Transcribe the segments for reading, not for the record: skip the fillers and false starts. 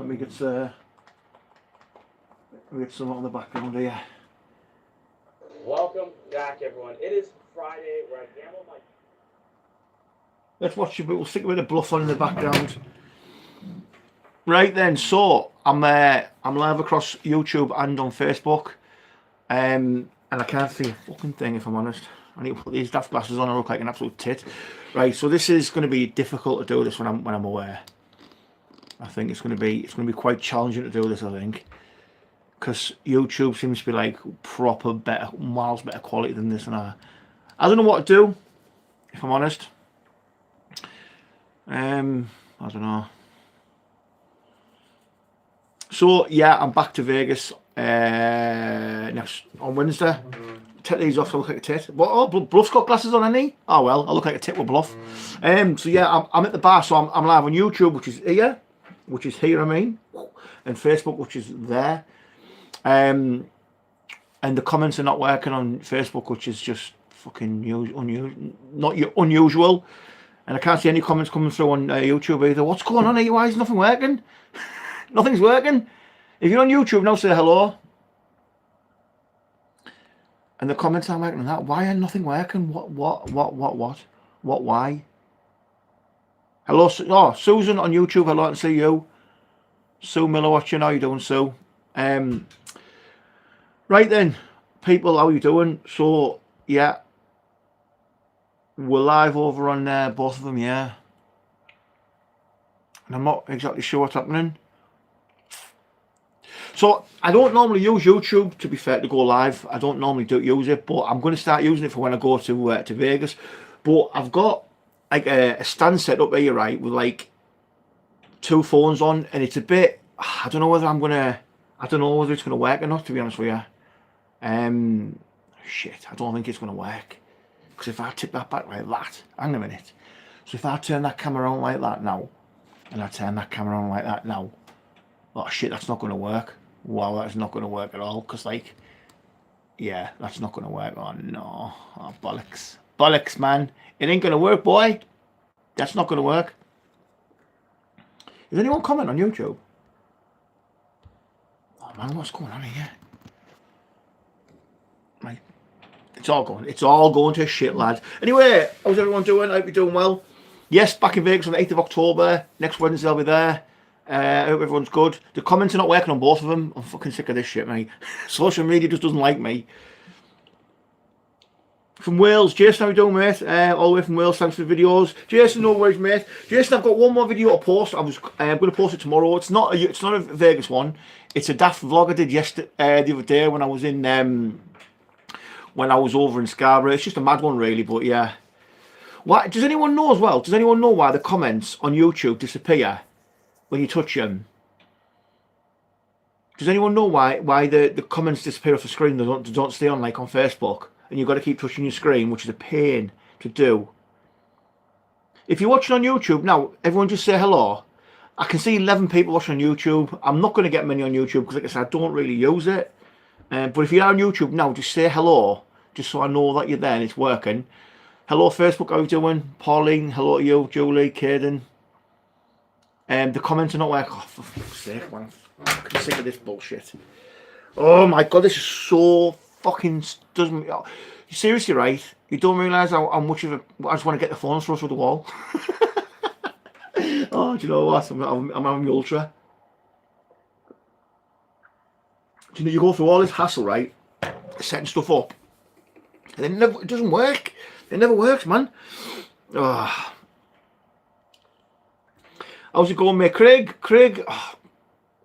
me get some on the background here. Welcome back, everyone. It is Friday where I gamble my... Let's watch it, but we'll stick with the bluff on in the background. Right then, so I'm live across YouTube and on Facebook, and I can't see a fucking thing if I'm honest. I need to put these daft glasses on. I look like an absolute tit. Right, so this is going to be difficult to do this when I'm aware. I think it's going to be quite challenging to do this. I think because YouTube seems to be like proper better, miles better quality than this, and I don't know what to do if I'm honest. I don't know. So yeah, I'm back to Vegas next on Wednesday. Take these off so I look like a tit. What? Oh, Bluff's got glasses on, hasn't he? Oh well, I look like a tit with Bluff. So yeah, I'm at the bar, so I'm live on YouTube, which is here, I mean, and Facebook, which is there. And the comments are not working on Facebook, which is just fucking unusual. And I can't see any comments coming through on YouTube either. What's going on here? Why is nothing working? Nothing's working. If you're on YouTube now, say hello. And the comments aren't working on that. Why are nothing working? What? Why? Hello, oh, Susan on YouTube. Hello, and see you. Sue Miller watching. How you doing, Sue? Right then, people, how you doing? So yeah, we're live over on both of them, yeah. And I'm not exactly sure what's happening. So I don't normally use YouTube, to be fair, to go live. I don't normally use it, but I'm going to start using it for when I go to Vegas. But I've got like a stand set up here, right, with like 2 phones on, and it's a bit. I don't know whether it's going to work or not, to be honest with you. Shit, I don't think it's going to work. Because if I tip that back like that, hang on a minute. So if I turn that camera on like that now, and I turn that camera on like that now, oh shit, that's not going to work. Wow, that's not going to work at all. Because like, yeah, that's not going to work. Oh no, oh bollocks. Bollocks, man. It ain't going to work, boy. That's not going to work. Is anyone comment on YouTube? Oh man, what's going on here? Right. It's all going to shit, lads. Anyway, how's everyone doing? I hope you're doing well. Yes, back in Vegas on the 8th of October. Next Wednesday I'll be there. I hope everyone's good. The comments are not working on both of them. I'm fucking sick of this shit, mate. Social media just doesn't like me. From Wales, Jason, how you doing, mate? All the way from Wales, thanks for the videos. Jason, no worries, mate. Jason, I've got one more video to post. I'm going to post it tomorrow. It's not a Vegas one. It's a daft vlog I did yesterday, the other day when I was in when I was over in Scarborough. It's just a mad one, really, but yeah. Why? Does anyone know as well? Does anyone know why the comments on YouTube disappear when you touch them? Does anyone know why the comments disappear off the screen? They don't stay on like on Facebook, and you've got to keep touching your screen, which is a pain to do. If you're watching on YouTube now, everyone just say hello. I can see 11 people watching on YouTube. I'm not going to get many on YouTube because, like I said, I don't really use it. But if you're on YouTube now, just say hello, just so I know that you're there and it's working. Hello, Facebook, how you doing? Pauline, hello to you. Julie, Caden. The comments are not working. Oh, for fuck's sake, man. I'm fucking sick of this bullshit. Oh my god, this is so fucking... Seriously, right? You don't realise how much of a... I just want to get the phone thrown through the wall. Oh, do you know what? I'm having the ultra. Do you know, you go through all this hassle, right? Setting stuff up. And then it doesn't work. It never works, man. Oh. How's it going, mate? Craig, oh,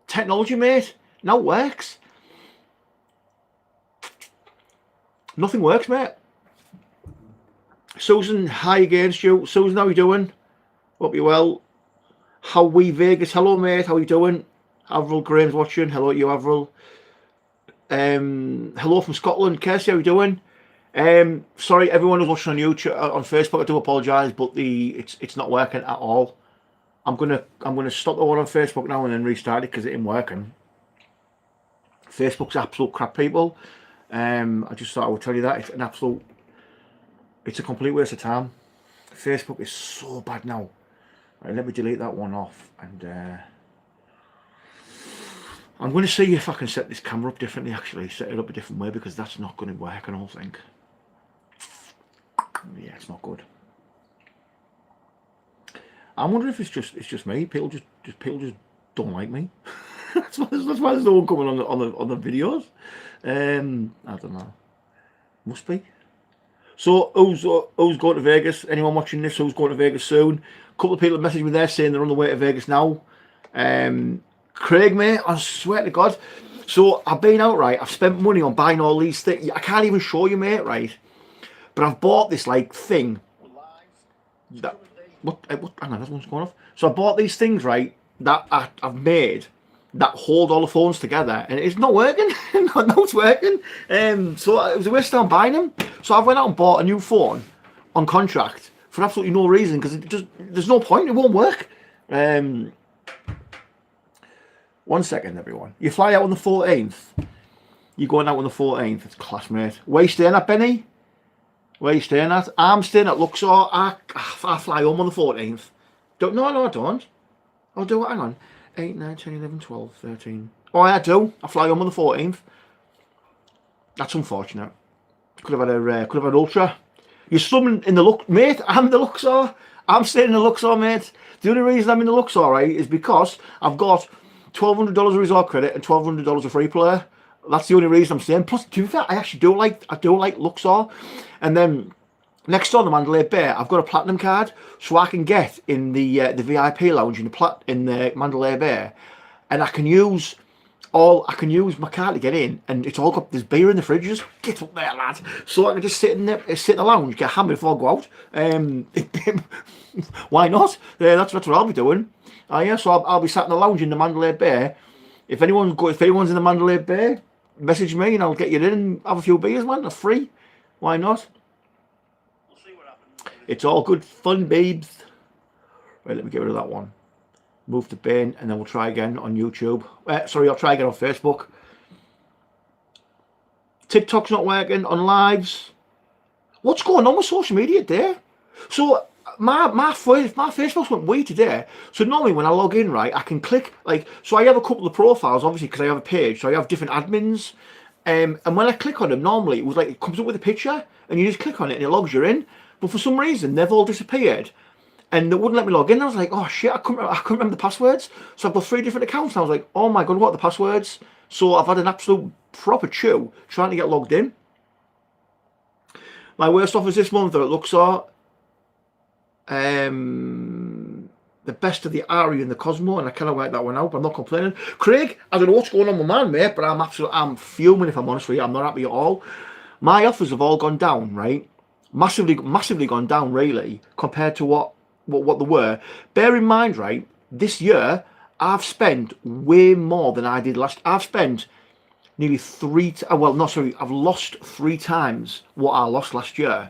technology, mate. Now it works. Nothing works, mate. Susan, hi again, Stu. Susan, how you doing? Hope you're well. How we Vegas? Hello, mate. How you doing? Avril Graham's watching. Hello to you, Avril. Hello from Scotland. Kirsty, how you doing? Sorry, everyone who's watching on YouTube, on Facebook. I do apologise, but it's not working at all. I'm gonna stop the one on Facebook now and then restart it because it ain't working. Facebook's absolute crap, people. I just thought I would tell you that it's a complete waste of time. Facebook is so bad now. Right, let me delete that one off and I'm going to see if I can set this camera up differently, actually. Set it up a different way, because that's not going to work, I don't think. Yeah, it's not good. I'm wondering if it's just me. People just don't like me. that's why there's no one coming on the videos. I don't know. Must be. So who's going to Vegas? Anyone watching this? Who's going to Vegas soon? A couple of people have messaged me there saying they're on the way to Vegas now. Craig, mate, I swear to God. So I've been out, right? I've spent money on buying all these things. I can't even show you, mate, right? But I've bought this like thing. That what? Hang on, this one's going off. So I bought these things, right? That I've made that hold all the phones together, and it's not working. No, it's working. So it was a waste of time buying them. So I went out and bought a new phone on contract for absolutely no reason, because there's no point. It won't work. 1 second, everyone. You fly out on the 14th. You're going out on the 14th. It's class, mate. Where you staying at, Benny? Where you staying at? I'm staying at Luxor. I fly home on the 14th. No, I don't. I'll do it. Hang on. 8, 9, 10, 11, 12, 13. Oh, I do. I fly home on the 14th. That's unfortunate. Could have had Ultra. You're swimming in the mate. I'm in the Luxor. I'm staying in the Luxor, mate. The only reason I'm in the Luxor, right, is because I've got $1,200 of resort credit and $1,200 of free play. That's the only reason I'm staying. Plus, to be fair, I actually do like Luxor. And then next door, the Mandalay Bay, I've got a platinum card, so I can get in the VIP lounge in the Mandalay Bay, and I can use my card to get in, and it's all got there's beer in the fridge. Just get up there, lad. So I can just sit in the lounge, get hammered before I go out. Why not? That's what I'll be doing. Yeah, so I'll be sat in the lounge in the Mandalay Bay. If anyone's in the Mandalay Bay, message me and I'll get you in and have a few beers, man. They're free. Why not? We'll see what happens. It's all good fun, babes. Right, let me get rid of that one. Move to bin, and then we'll try again on YouTube. Sorry, I'll try again on Facebook. TikTok's not working on lives. What's going on with social media there? So my Facebook's went weird today. So normally when I log in, right, I can click so I have a couple of profiles, obviously, because I have a page, so I have different admins. And when I click on them, normally it comes up with a picture, and you just click on it and it logs you in. But for some reason, they've all disappeared. And they wouldn't let me log in. I was like, oh shit, I couldn't remember the passwords. So I've got 3 different accounts. And I was like, oh my God, what are the passwords? So I've had an absolute proper chew trying to get logged in. My worst offers this month are at Luxor. The best of the Ari and the Cosmo, and I kind of worked that one out, but I'm not complaining. Craig, I don't know what's going on with man, mate, but I'm fuming, if I'm honest with you. I'm not happy at all. My offers have all gone down, right? Massively gone down, really, compared to what they were. Bear in mind, right, this year I've spent way more than I did last. I've spent nearly I've lost 3 times what I lost last year.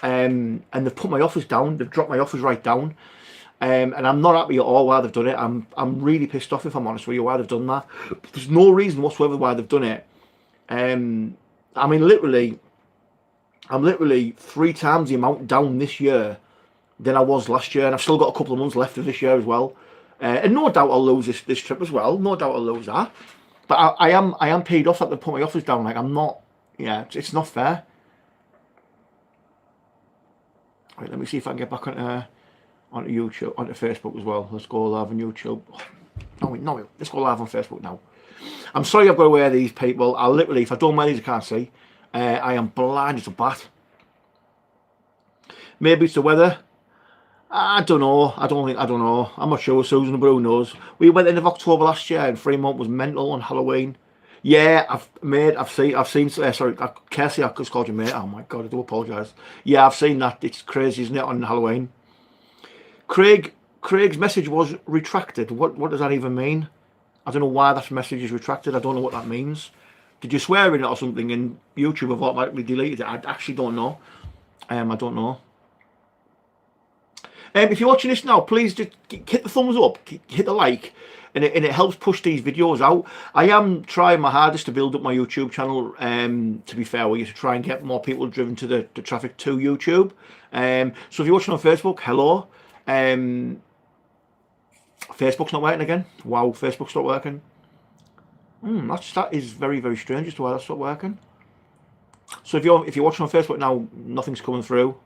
And they've put my offers down. They've dropped my offers right down. And I'm not happy at all why they've done it. I'm really pissed off, if I'm honest with you, why they've done that. There's no reason whatsoever why they've done it. I mean, literally, I'm literally 3 times the amount down this year than I was last year, and I've still got a couple of months left of this year as well. And no doubt I'll lose this trip as well. No doubt I'll lose that. But I am paid off that they put my offers down. Like, I'm not. Yeah, it's not fair. Right, let me see if I can get back onto YouTube, onto Facebook as well. Let's go live on YouTube. No, let's go live on Facebook now. I'm sorry I've got to wear these, people. I literally, if I don't wear these, I can't see. I am blind as a bat. Maybe it's the weather. I don't know. I don't know. I'm not sure, Susan, but who knows? We went end of October last year, and Fremont was mental on Halloween. Yeah, I've seen. Sorry, Casey, I just called you mate. Oh my God, I do apologise. Yeah, I've seen that. It's crazy, isn't it, on Halloween? Craig's message was retracted. What does that even mean? I don't know why that message is retracted. I don't know what that means. Did you swear in it or something, and YouTube have automatically deleted it? I actually don't know. I don't know. If you're watching this now, please just hit the thumbs up, hit the like, and it helps push these videos out. I am trying my hardest to build up my YouTube channel, to be fair with you, to try and get more people driven to the traffic to YouTube. So if you're watching on Facebook, hello. Facebook's not working again. Wow, Facebook's not working. That is very, very strange as to why that's not working. So if you're watching on Facebook now, nothing's coming through.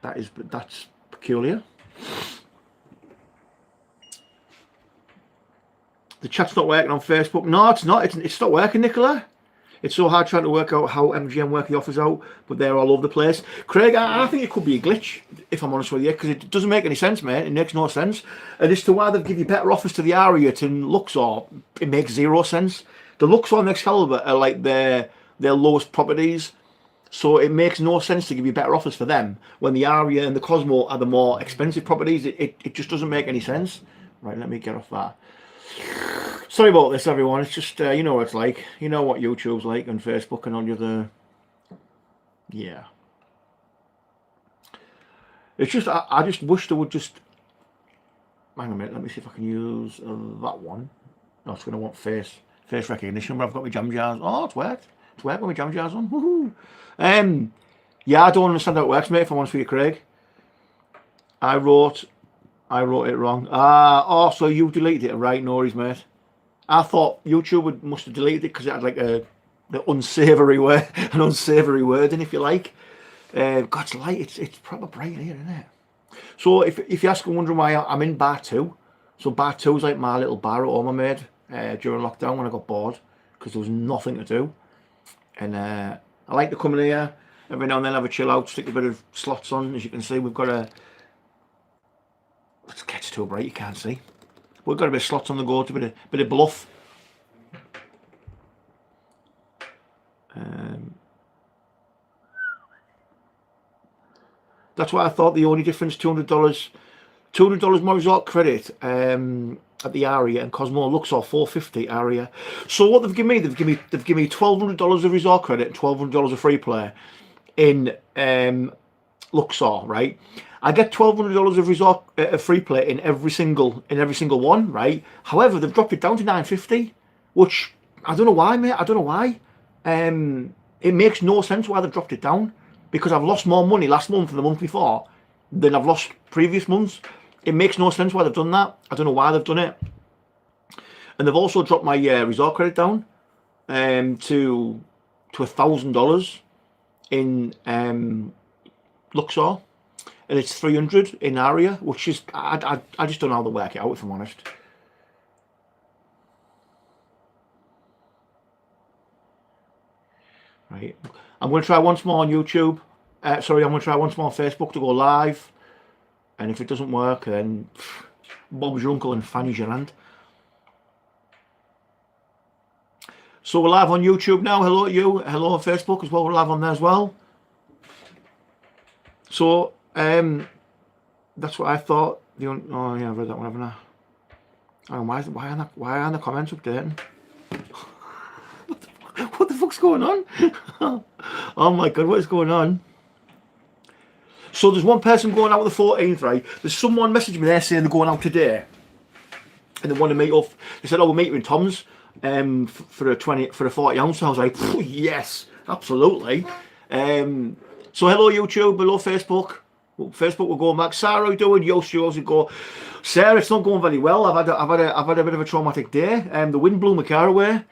That's peculiar. The chat's not working on Facebook. No, it's not. It's not working, Nicola. It's so hard trying to work out how MGM work the offers out, but they're all over the place. Craig, I think it could be a glitch, if I'm honest with you, because it doesn't make any sense, mate. It makes no sense. And as to why they've given you better offers to the Aria to Luxor, it makes zero sense. The Luxor and Excalibur are like their lowest properties, so it makes no sense to give you better offers for them when the Aria and the Cosmo are the more expensive properties. It just doesn't make any sense. Right, let me get off that. Sorry about this, everyone. It's just, you know what it's like. You know what YouTube's like and Facebook and all the other... Yeah. It's just, I just wish they would just... Hang on a minute, let me see if I can use that one. No, it's going to want face recognition, but I've got my jam jars. Oh, it's worked. It's worked with my jam jars on. Woohoo! Yeah, I don't understand how it works, mate, if I'm honest with you, Craig. I wrote it wrong. So you deleted it, right? No worries, mate. I thought YouTube must have deleted it because it had like the unsavoury word, an unsavoury wording, if you like. God's light, it's proper bright here, isn't it? So if you ask and wondering why I'm in bar 2, so bar 2 is like my little bar at home I made during lockdown when I got bored because there was nothing to do. And I like to come in here every now and then, have a chill out, stick a bit of slots on. As you can see, we've got a... It gets too bright, you can't see. We've got a bit of slots on the go, to a bit of bluff. That's why I thought the only difference, $200 more resort credit at the Aria and Cosmo Luxor $450 Aria. So what they've given me, they've given me $1,200 of resort credit and $1,200 of free play in Luxor, right? I get $1,200 of resort free play in every single one, right? However, they've dropped it down to $950, which I don't know why, mate. I don't know why. It makes no sense why they've dropped it down, because I've lost more money last month and the month before than I've lost previous months. It makes no sense why they've done that. I don't know why they've done it. And they've also dropped my resort credit down to $1,000 in Luxor. And it's 300 in Aria, which is, I just don't know how to work it out, if I'm honest. Right, I'm going to try once more on YouTube. I'm going to try once more on Facebook to go live. And if it doesn't work, then Bob's your uncle and Fanny's your aunt. So we're live on YouTube now. Hello to you. Hello on Facebook as well. We're live on there as well. So, that's what I thought. Oh yeah, I've read that one, haven't I? Oh, why aren't the comments updating? What the fuck's going on? Oh my god, what is going on? So there's one person going out with the 14th, right? There's someone messaging me there saying they're going out today, and they want to meet up. They said, "Oh, we'll meet you in Tom's for a 40 ounce." I was like, yes, absolutely. So hello YouTube, hello Facebook. Facebook will go back. Sarah, how you doing? Yost, how's it go? Sarah, it's not going very well. I've had a bit of a traumatic day. The wind blew my car away.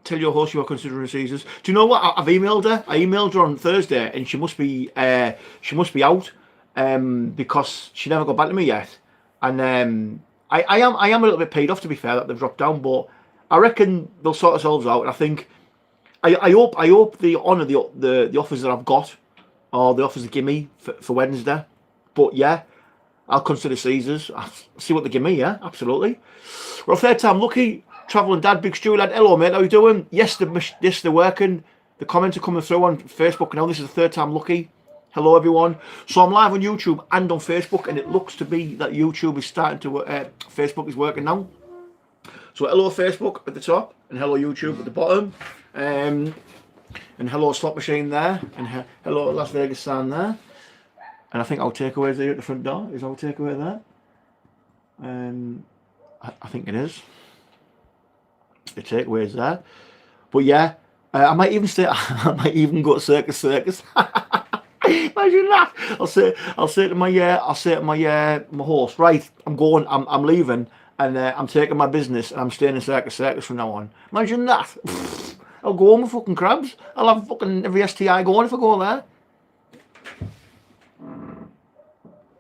Tell your host you are considering Caesars. Do you know what? I've emailed her. I emailed her on Thursday, and she must be out because she never got back to me yet. And I am a little bit paid off, to be fair, that they've dropped down, but I reckon they'll sort themselves out. And I think I hope they honour the offers that I've got, or the offers they give me for Wednesday. But yeah, I'll consider Caesars. I'll see what they give me. Yeah, absolutely. Well, third time lucky. Travelling Dad, Big Stew Lad. Hello, mate. How you doing? Yes, they're working. The comments are coming through on Facebook now. This is the third time lucky. Hello, everyone. So I'm live on YouTube and on Facebook, and it looks to be that YouTube is starting to Facebook is working now. So hello Facebook at the top, and hello YouTube at the bottom, and hello Slot Machine there, and hello Las Vegas Sign there, and I think our takeaway is there at the front door. Is our takeaway there? I think it is. The takeaways there, but yeah, I might even stay. I might even go to Circus. Imagine that. I'll say to my host, right? I'm leaving, and I'm taking my business and I'm staying in Circus from now on. Imagine that. I'll go home with fucking crabs. I'll have fucking every STI going if I go there.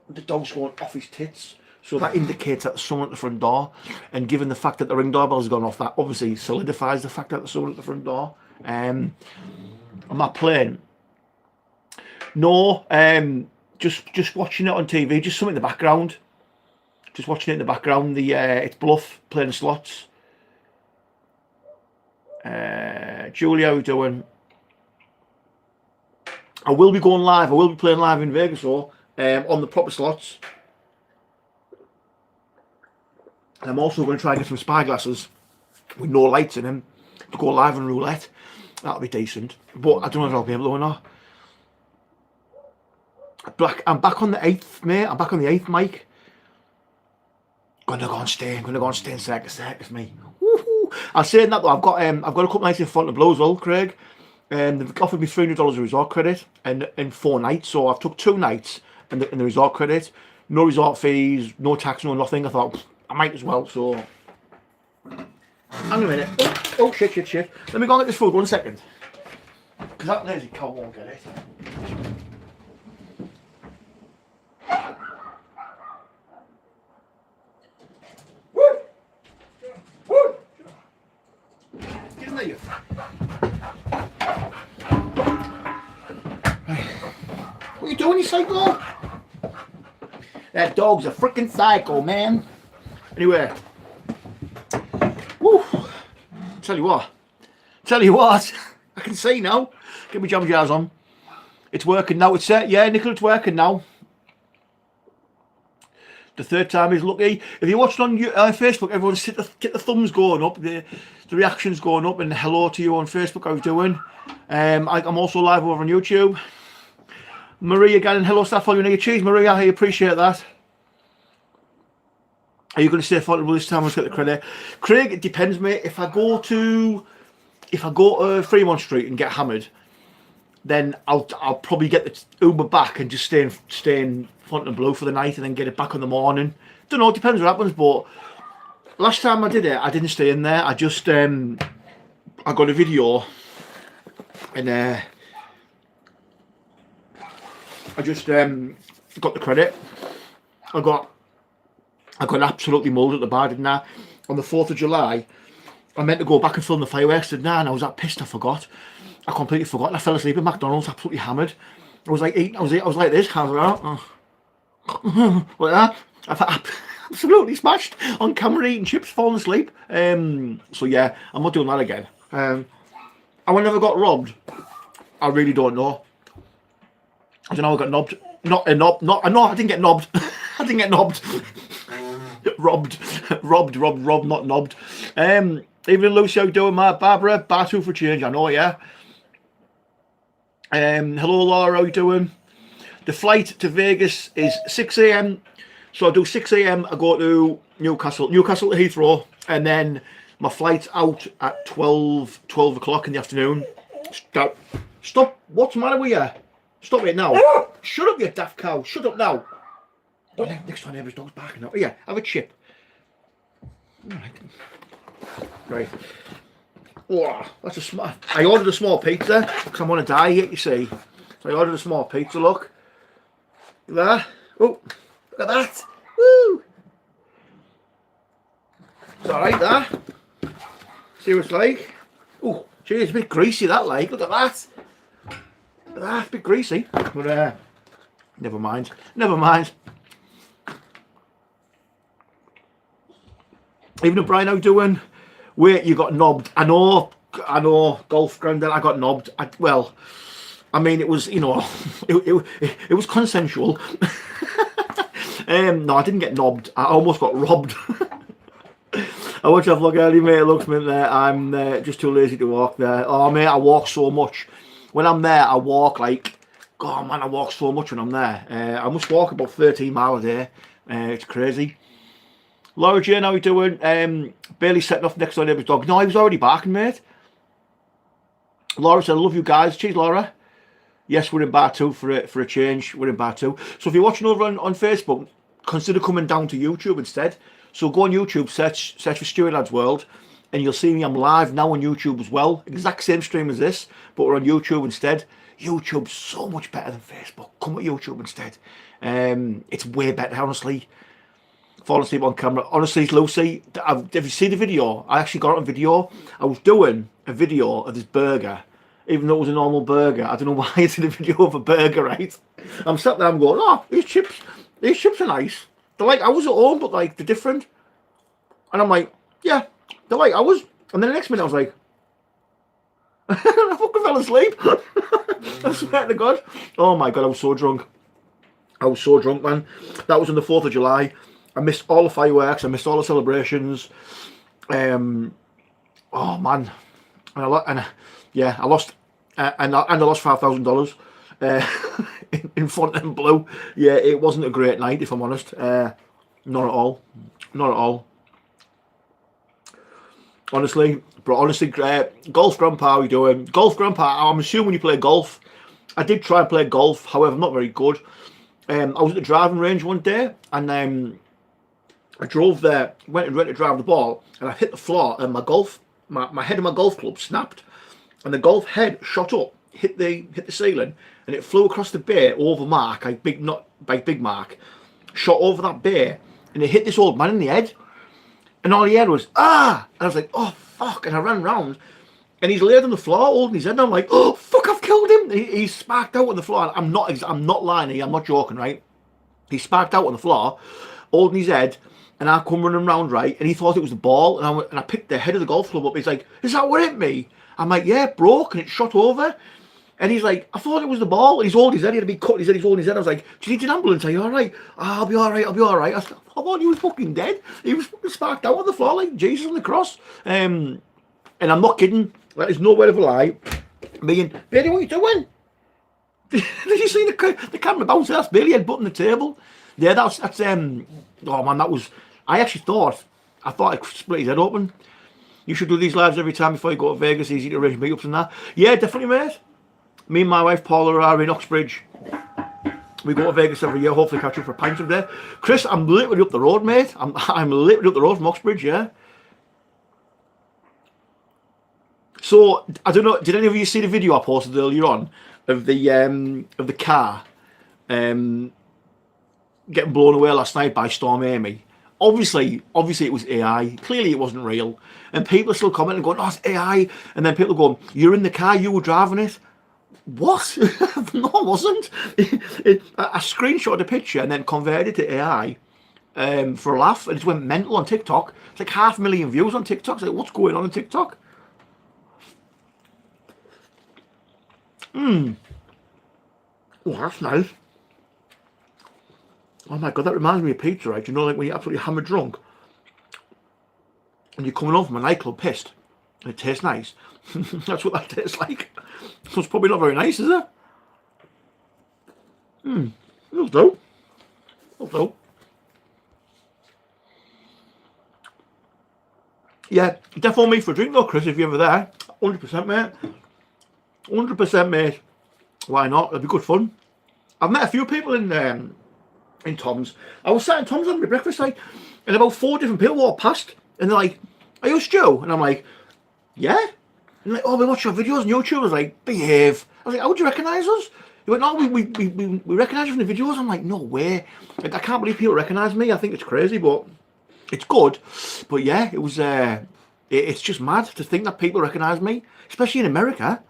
The dog's going off his tits, so that indicates that there's someone at the front door. And given the fact that the ring doorbell's gone off, that obviously solidifies the fact that there's someone at the front door. Am I playing? No, just watching it on TV, just something in the background. Just watching it in the background. It's Bluff playing the slots. Julia, how you doing? I will be going live. I will be playing live in Vegas World on the proper slots. And I'm also going to try and get some spyglasses with no lights in them to go live on roulette. That'll be decent. But I don't know if I'll be able to or not. I'm back on the 8th, mate. I'm back on the 8th, Mike. Gonna go and stay in Circus, mate. Woohoo! I'm saying that though, I've got a couple nights in Fontainebleau as well, Craig. They've offered me $300 a resort credit and 4 nights, so I've took 2 nights and the resort credit. No resort fees, no tax, no nothing. I thought I might as well, so hang a minute. Oh shit. Let me go and get this food 1 second. Because that lazy cow won't get it. Get in there, you. What are you doing, you psycho? That dog's a freaking psycho, man. Anyway. Woo. Tell you what. I can see now. Get my jam jars on. It's working now. It's yeah, Nicola, it's working now. The 3rd time is lucky. If you're watching on Facebook, everyone's get the thumbs going up, the reactions going up, and hello to you on Facebook. How you doing? I'm also live over on YouTube. Maria again, hello staff, all you need cheese. Maria, I appreciate that. Are you going to stay Fontainebleau this time? Let's get the credit. Craig, it depends, mate. If I go to Fremont Street and get hammered, then I'll probably get the Uber back and just stay in Fontainebleau for the night and then get it back in the morning. Don't know, it depends what happens, but last time I did it, I didn't stay in there. I just I got a video and I just got the credit. I got absolutely mulled at the bar, didn't I? On the 4th of July, I meant to go back and film the fireworks, didn't I? And I was that pissed, I forgot. I completely forgot. And I fell asleep at McDonald's, absolutely hammered. I was like eating. I was like this, kind of like that. I felt absolutely smashed on camera, eating chips, falling asleep. So yeah, I'm not doing that again. I never got robbed. I really don't know. I don't know. I got knobbed. No, I didn't get knobbed. I didn't get knobbed. robbed, not knobbed. Evening, Lucy, how you doing, Matt? Barbara, bar 2 for change, I know, yeah. Hello, Laura, how you doing? The flight to Vegas is 6 a.m. So I do 6 a.m. I go to Newcastle to Heathrow, and then my flight's out at 12 o'clock in the afternoon. Stop. What's the matter with you? Stop it now. Shut up, you daft cow. Shut up now. Next time every dog's barking now. Oh, yeah, have a chip. Right. Oh, that's a small. I ordered a small pizza because I'm on a diet, you see. So I ordered a small pizza. Look. Look at that. Oh, look at that. Woo. It's alright, that. See what it's like. Oh, geez, it's a bit greasy, that, like. Look at that. Look at that, it's a bit greasy. But, never mind. Even Brian, how you doing? Wait, you got knobbed. I know, golf granddad, I got knobbed. I mean, it was, it was consensual. No, I didn't get knobbed. I almost got robbed. I watch that vlog early, mate. It looks mint there. I'm just too lazy to walk there. Oh, mate, I walk so much. When I'm there, I walk like, God, man, I walk so much when I'm there. I must walk about 13 miles a day. It's crazy. Laura Jane, how you doing? Bailey setting off next door neighbour's dog. No, he was already barking, mate. Laura said, I love you guys. Cheers, Laura. Yes, we're in bar 2 for a change. We're in bar 2. So if you're watching over on Facebook, consider coming down to YouTube instead. So go on YouTube, search for StuuyLads World, and you'll see me. I'm live now on YouTube as well. Exact same stream as this, but we're on YouTube instead. YouTube's so much better than Facebook. Come at YouTube instead. It's way better, honestly. Falling asleep on camera. Honestly, Lucy, if you see the video, I actually got it on video. I was doing a video of this burger, even though it was a normal burger. I don't know why it's in a video of a burger, right? I'm sat there, I'm going, oh, these chips are nice. They're like ours at home, but like they're different. And I'm like, yeah, they're like ours. And then the next minute I was like, I fucking fell asleep. I swear to God. Oh my God, I was so drunk. I was so drunk, man. That was on the 4th of July. I missed all the fireworks. I missed all the celebrations. Oh man, I lost $5,000 in Fontainebleau. Yeah, it wasn't a great night, if I'm honest. Not at all. Not at all. Honestly, but honestly, golf grandpa, how are you doing? Golf grandpa, I'm assuming you play golf. I did try and play golf, however, I'm not very good. I was at the driving range one day, and I drove there, went to drive the ball, and I hit the floor, and my head of my golf club snapped, and the golf head shot up, hit the ceiling, and it flew across the bay over Mark, Big Mark, shot over that bay, and it hit this old man in the head, and all he had was ah, and I was like, oh fuck, and I ran round, and he's laid on the floor holding his head, and I'm like, oh fuck, I've killed him. He's sparked out on the floor. I'm not lying here, I'm not joking, right? He sparked out on the floor, holding his head. And I come running round, right, and he thought it was the ball, and I picked the head of the golf club up. He's like, is that what hit me? I'm like, yeah, it broke, and it shot over. And he's like, I thought it was the ball. And he's holding his head, he had to be cut, he's holding his head. I was like, do you need an ambulance? Are you all right? Oh, I'll be all right, I'll be all right. I thought he was fucking dead. He was fucking sparked out on the floor like Jesus on the cross. And I'm not kidding, that is no word of a lie. Me and, Bailey, what are you doing? Did you see the camera bounce? That's Bailey head button the table. Yeah, that's oh man, that was... I thought I'd split his head open. You should do these lives every time before you go to Vegas. Easy to arrange meetups and that. Yeah, definitely, mate. Me and my wife Paula are in Oxbridge. We go to Vegas every year. Hopefully catch up for a pint someday. Chris, I'm literally up the road, mate. I'm literally up the road from Oxbridge. Yeah. So I don't know. Did any of you see the video I posted earlier on of the car getting blown away last night by Storm Amy? Obviously it was AI. Clearly it wasn't real. And people are still commenting going, oh, it's AI. And then people going, you're in the car, you were driving it. What? No, I wasn't. I screenshot the picture and then converted it to AI for a laugh. And it went mental on TikTok. It's like 500,000 views on TikTok. It's like, what's going on TikTok? Oh, that's nice. Oh my God, that reminds me of pizza, right? You know, like when you're absolutely hammered drunk and you're coming home from a nightclub pissed and it tastes nice. That's what that tastes like. So it's probably not very nice, is it? It'll do. It'll do. Yeah, definitely me for a drink though, Chris, if you're ever there. 100%, mate. 100%, mate. Why not? It'll be good fun. I've met a few people in Tom's. I was sat in Tom's having breakfast, like, and about 4 different people walked past, and they're like, "Are you Stu?" And I'm like, "Yeah." And like, "Oh, we watch your videos on YouTube." I was like, "Behave." I was like, "How would you recognise us?" He went, "No, we recognise you from the videos." I'm like, "No way!" Like, I can't believe people recognise me. I think it's crazy, but it's good. But yeah, it was. It's just mad to think that people recognise me, especially in America.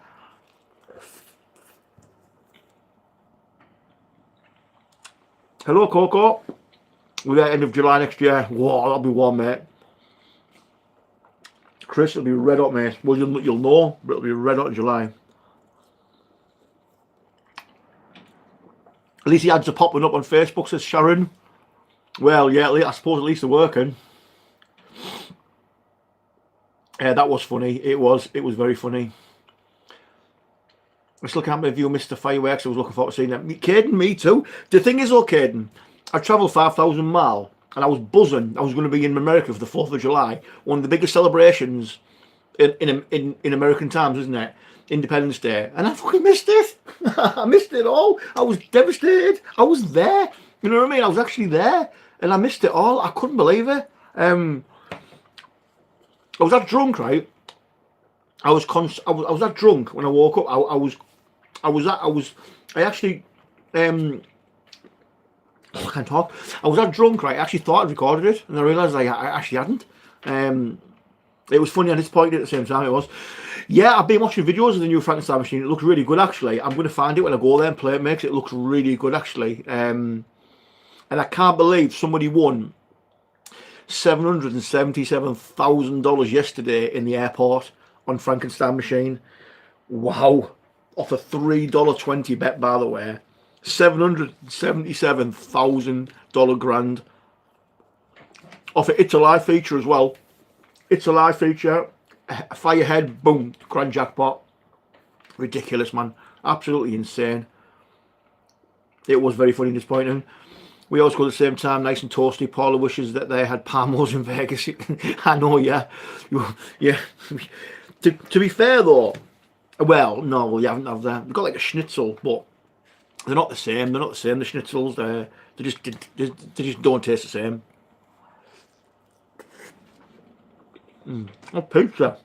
Hello, Coco. We're at the end of July next year. Whoa, that'll be warm, mate. Chris, it'll be red hot, mate. Well, you'll know, but it'll be red hot in July. At least the ads are popping up on Facebook, says Sharon. Well, yeah, I suppose at least they're working. Yeah, that was funny. It was very funny. I still can't believe you missed the fireworks. I was looking forward to seeing that. Caden, me too. The thing is, though, Caden, I travelled 5,000 miles and I was buzzing. I was going to be in America for the 4th of July, one of the biggest celebrations in American times, isn't it? Independence Day. And I fucking missed it. I missed it all. I was devastated. I was there. You know what I mean? I was actually there and I missed it all. I couldn't believe it. I was that drunk, right? I was that drunk when I woke up. I actually I can't talk. I was that drunk, right? I actually thought I'd recorded it, and I realised I actually hadn't. It was funny and disappointing at the same time. It was. Yeah, I've been watching videos of the new Frankenstein machine. It looks really good, actually. I'm going to find it when I go there and play it. Makes it look really good, actually. And I can't believe somebody won $777,000 yesterday in the airport on Frankenstein machine. Wow. Off a $3.20 bet, by the way. $777,000 grand. Off a It's a Live feature as well. It's a Live feature. Firehead, boom, grand jackpot. Ridiculous, man. Absolutely insane. It was very funny and disappointing. We always go at the same time, nice and toasty. Paula wishes that they had Palmos in Vegas. I know, yeah. Yeah. To be fair, though, well, no, we haven't have that. We've got like a schnitzel, but they're not the same. They're not the same, the schnitzels. They just don't taste the same. That pizza.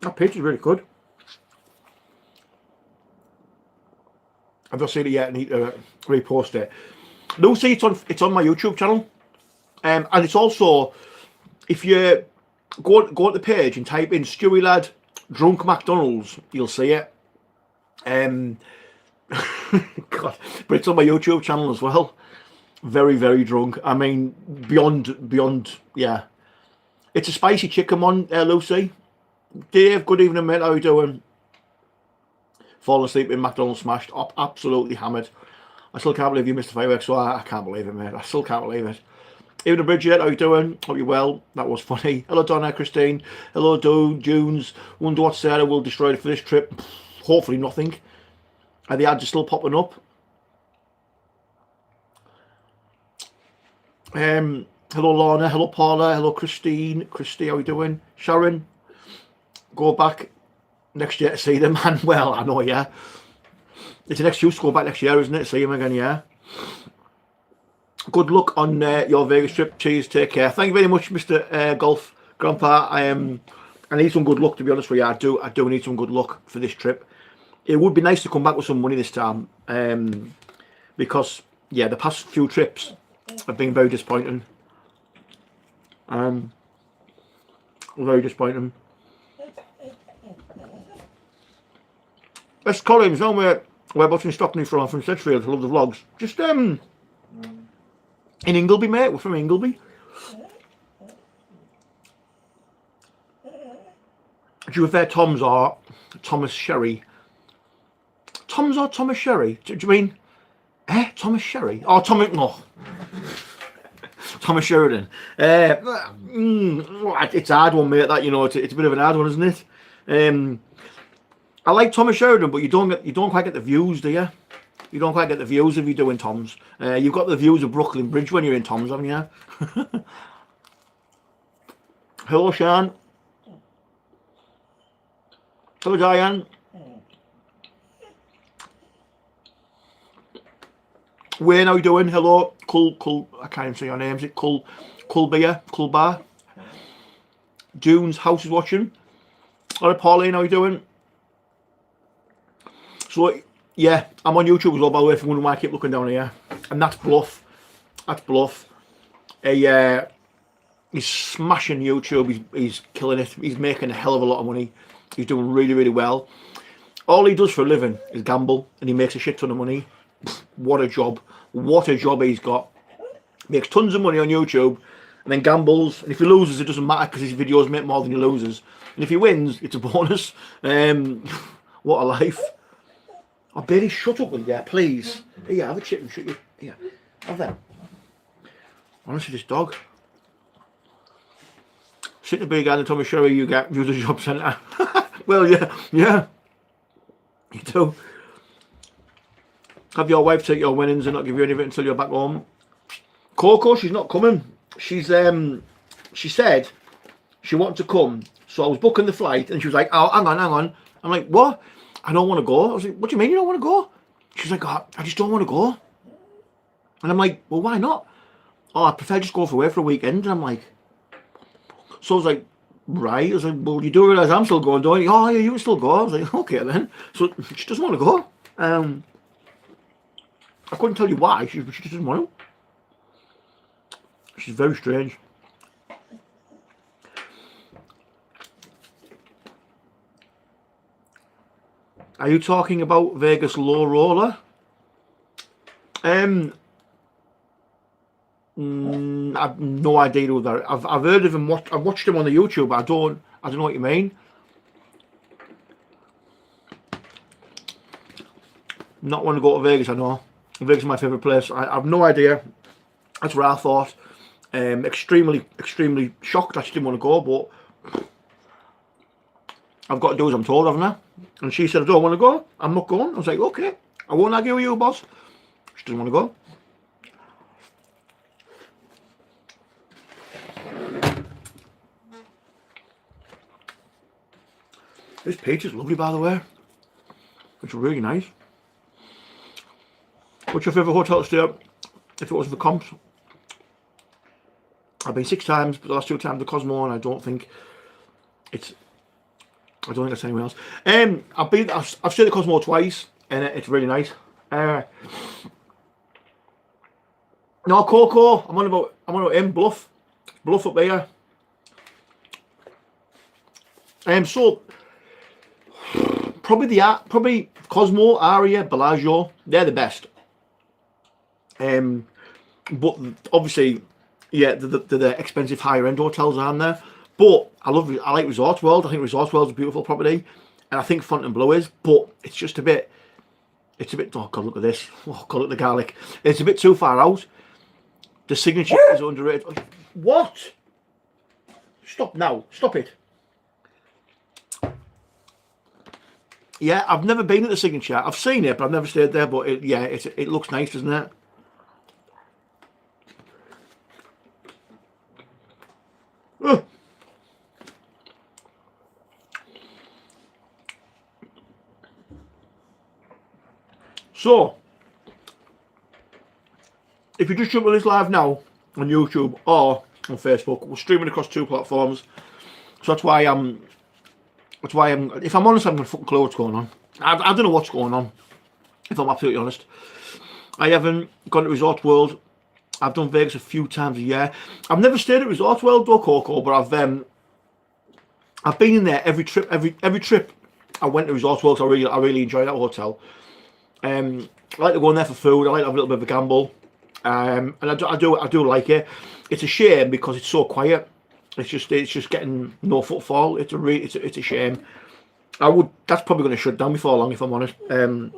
That pizza's really good. I've not seen it yet. I need to repost it. Lucy, it's on my YouTube channel, and it's also, if you go to the page and type in StuuyLad Drunk McDonald's, you'll see it. God, but it's on my YouTube channel as well. Very, very drunk. I mean, beyond. Yeah, it's a spicy chicken one, Lucy. Dave, good evening, mate. How you doing? Falling asleep in McDonald's smashed up, absolutely hammered. I still can't believe you missed the fireworks, so I can't believe it, mate. I still can't believe it. Even Bridget, how you doing? Hope you're well. That was funny. Hello, Donna, Christine. Hello, Dunes. Wonder what Sarah will destroy for this trip. Hopefully nothing. And the ads are still popping up. Hello, Lorna. Hello, Paula. Hello, Christine. Christy, how you doing? Sharon, go back next year to see them, man. Well, I know, yeah. It's an excuse to go back next year, isn't it? See him again, yeah. Good luck on your Vegas trip. Cheers, take care. Thank you very much, Mr. Golf Grandpa. I need some good luck, to be honest with you. I do need some good luck for this trip. It would be nice to come back with some money this time, because yeah, the past few trips have been very disappointing. Very disappointing. Best Collins, no, we're watching Stockney from Sedgefield. I love the vlogs. Just in Ingleby, mate. We're from Ingleby. Do you prefer Tom's or Thomas Sherry? Tom's or Thomas Sherry? Do you mean Thomas Sherry? Or Thomas? No. Thomas Sheridan. It's a hard one, mate. That, you know, it's a bit of an hard one, isn't it? I like Thomas Sheridan, but you don't quite get the views, do you? You don't quite get the views if you're doing Tom's. You've got the views of Brooklyn Bridge when you're in Tom's, haven't you? Hello, Sean. Hello, Diane. Wayne, how you doing? Hello, cool. I can't even say your names. It Kulbar. Dunes House is watching. Hello, Pauline. How you doing? So yeah, I'm on YouTube as well, by the way, if you wonder why I keep looking down here. And that's Bluff. That's Bluff. He's smashing YouTube. He's killing it. He's making a hell of a lot of money. He's doing really, really well. All he does for a living is gamble, and he makes a shit ton of money. What a job. What a job he's got. Makes tons of money on YouTube and then gambles. And if he loses, it doesn't matter because his videos make more than he loses. And if he wins, it's a bonus. What a life. Oh, Bailey, shut up with that, please. Here, have a chip and shut you. Here, have that. Honestly, this dog. Sit in the big hand and Thomas Sherry, you get the job centre. Well, yeah. You do. Have your wife take your winnings and not give you any of it until you're back home. Coco, she's not coming. She said she wanted to come, so I was booking the flight, and she was like, "Oh, hang on." I'm like, "What? I don't want to go." I was like, "What do you mean you don't want to go?" She's like, "Oh, I just don't want to go." And I'm like, well, why not? Oh, I prefer just go away for a weekend. And I'm like, so I was like, right. I was like, well, you do realise I'm still going, don't you? Oh, yeah, you can still go. I was like, okay then. So she doesn't want to go. I couldn't tell you why. She doesn't want to. She's very strange. Are you talking about Vegas Low Roller? I've no idea who that. I've heard of him. I've watched him on the YouTube. But I don't know what you mean. Not want to go to Vegas. I know Vegas is my favourite place. I have no idea. That's what I thought. Extremely shocked. I just didn't want to go, but I've got to do as I'm told, haven't I? And she said, I don't want to go. I'm not going. I was like, okay. I won't argue with you, boss. She doesn't want to go. This pizza's lovely, by the way. It's really nice. What's your favourite hotel to stay at? If it wasn't for comps? I've been 6 times, but the last 2 times the Cosmo, and I don't think that's anywhere else. I've stayed at the Cosmo twice, and it's really nice. No, Coco. I'm on about him. Bluff up there. So probably Cosmo, Aria, Bellagio. They're the best. But obviously, yeah, the expensive higher end hotels aren't there. But I like Resort World. I think Resort World's a beautiful property, and I think Fontainebleau is. But it's just a bit. It's a bit. Oh God, look at this. Oh God, look at the garlic. It's a bit too far out. The Signature is underrated. What? Stop now. Stop it. Yeah, I've never been at the Signature. I've seen it, but I've never stayed there. But it looks nice, doesn't it? Ugh. So, if you just jump on this live now on YouTube or on Facebook, we're streaming across 2 platforms. So that's why I'm. If I'm honest, I'm gonna fucking clue what's going on. I don't know what's going on. If I'm absolutely honest, I haven't gone to Resort World. I've done Vegas a few times a year. I've never stayed at Resort World though, Coco, but I've been in there every trip. Every trip I went to Resort World. So I really enjoy that hotel. I like to go in there for food. I like to have a little bit of a gamble, and I do like it. It's a shame because it's so quiet. It's just getting no footfall. It's a shame. That's probably going to shut down before long, if I'm honest. And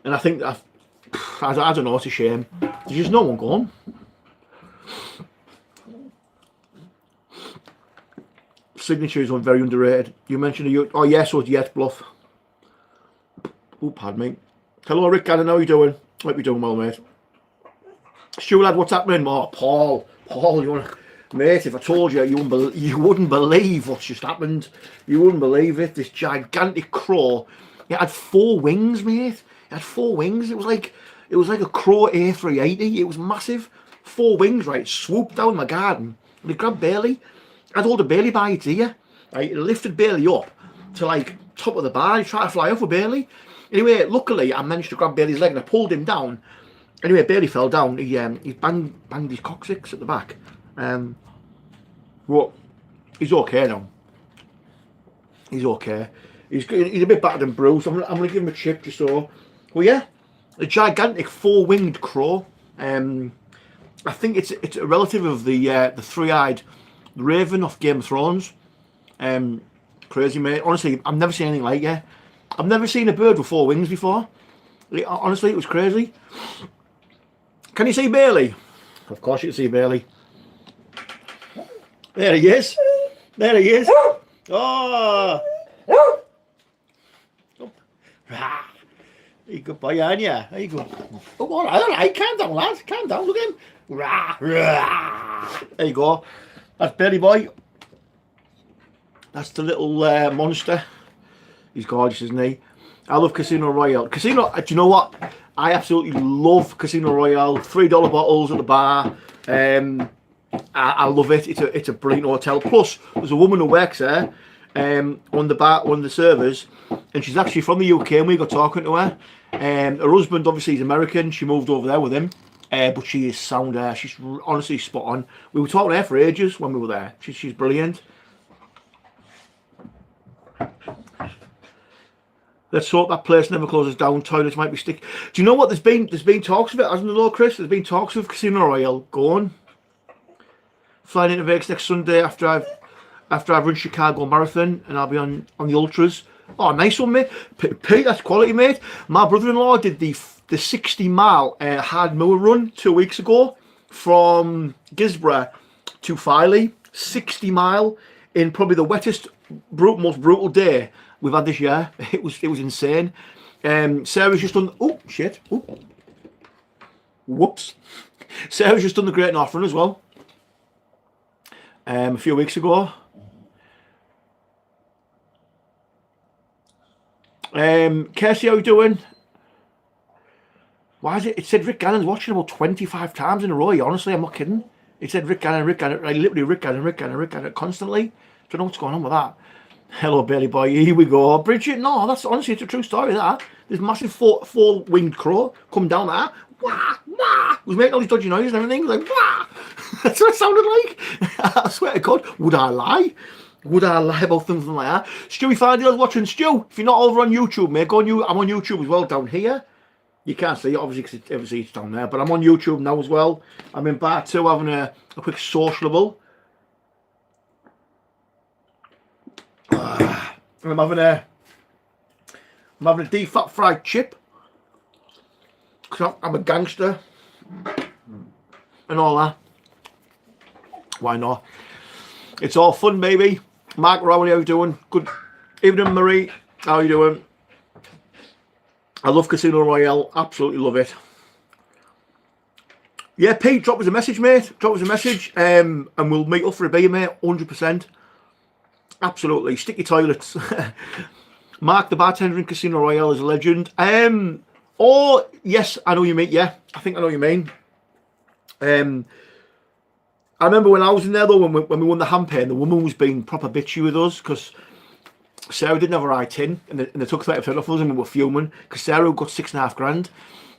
I think that I don't know. It's a shame. There's just no one going. Signature is one very underrated. You mentioned oh yes, so it's Yes Bluff. Oh, pardon me. Hello, Rick Gannon. How are you doing? Hope you're doing well, mate. StuuyLads, what's happening? Oh, Paul, you want to... Mate, if I told you, you wouldn't believe what's just happened. You wouldn't believe it. This gigantic crow. It had 4 wings, mate. It had 4 wings. It was like a crow A380. It was massive. 4 wings, right? Swooped down my garden. And it grabbed Bailey. I'd hold a Bailey by its ear. Right? It lifted Bailey up to like top of the bar. He tried to fly off with Bailey. Anyway, luckily I managed to grab Bailey's leg and I pulled him down. Anyway, Bailey fell down. He banged his coccyx at the back. Well, he's okay now. He's okay. He's a bit battered and bruised. I'm gonna give him a chip just so. Well, yeah, a gigantic 4-winged crow. I think it's a relative of the 3-eyed raven off Game of Thrones. Crazy, mate. Honestly, I've never seen anything like it. I've never seen a bird with 4 wings before. Honestly, it was crazy. Can you see Bailey? Of course you can see Bailey. There he is. There he is. Oh. You good boy, aren't you? There you go. Oh, all right. Calm down, lads. Calm down. Look at him. There you go. That's Bailey boy. That's the little monster. He's gorgeous, isn't he? I love Casino Royale. Do you know what? I absolutely love Casino Royale. $3 bottles at the bar. I love it. It's a brilliant hotel. Plus, there's a woman who works there, on the bar, one of the servers, and she's actually from the UK. And we got talking to her. Her husband obviously is American. She moved over there with him, but she is sound. She's honestly spot on. We were talking to her for ages when we were there. She's brilliant. Let's hope that place never closes down. Toilets might be sticky. Do you know what? There's been talks of it, hasn't there, though, Chris? There's been talks of Casino Royale going. Flying into Vegas next Sunday after I've run Chicago Marathon, and I'll be on the ultras. Oh, nice one, mate. Pete, that's quality, mate. My brother-in-law did the 60-mile hard moor run 2 weeks ago from Gisborough to Filey. 60-mile in probably the wettest, most brutal day we've had this year. It was insane. Sarah's just done. Oh shit! Oh, whoops! Sarah's just done the Great North Run as well. A few weeks ago. Kirsty, how you doing? Why is it? It said Rick Gannon's watching about 25 times in a row. Honestly, I'm not kidding. It said Rick Gannon, like literally Rick Gannon constantly. Don't know what's going on with that. Hello, Bailey boy. Here we go. Bridget, no, that's honestly, it's a true story, that. There's massive four-winged crow come down there. Wah, wah. It was making all these dodgy noises and everything. It was like, wah. That's what it sounded like. I swear to God. Would I lie? Would I lie about something like that? Stewie Fardale's watching. Stu, if you're not over on YouTube, mate, go on you. I'm on YouTube as well down here. You can't see it, obviously, because it's down there. But I'm on YouTube now as well. I'm in bar 2 having a quick sociable. I'm having a deep fat fried chip. Cause I'm a gangster and all that. Why not? It's all fun, baby. Mark Rowley, how you doing? Good evening, Marie. How you doing? I love Casino Royale. Absolutely love it. Yeah, Pete, drop us a message, mate. Drop us a message, and we'll meet up for a beer, mate. 100%. Absolutely. Sticky toilets. Mark, the bartender in Casino Royale, is a legend. Oh, yes, I know you mean. Yeah, I think I know what you mean. I remember when I was in there, though, when we won the handpan, the woman was being proper bitchy with us because Sarah didn't have her right in, and they took 30% off us, and we were fuming because Sarah got $6.5 grand,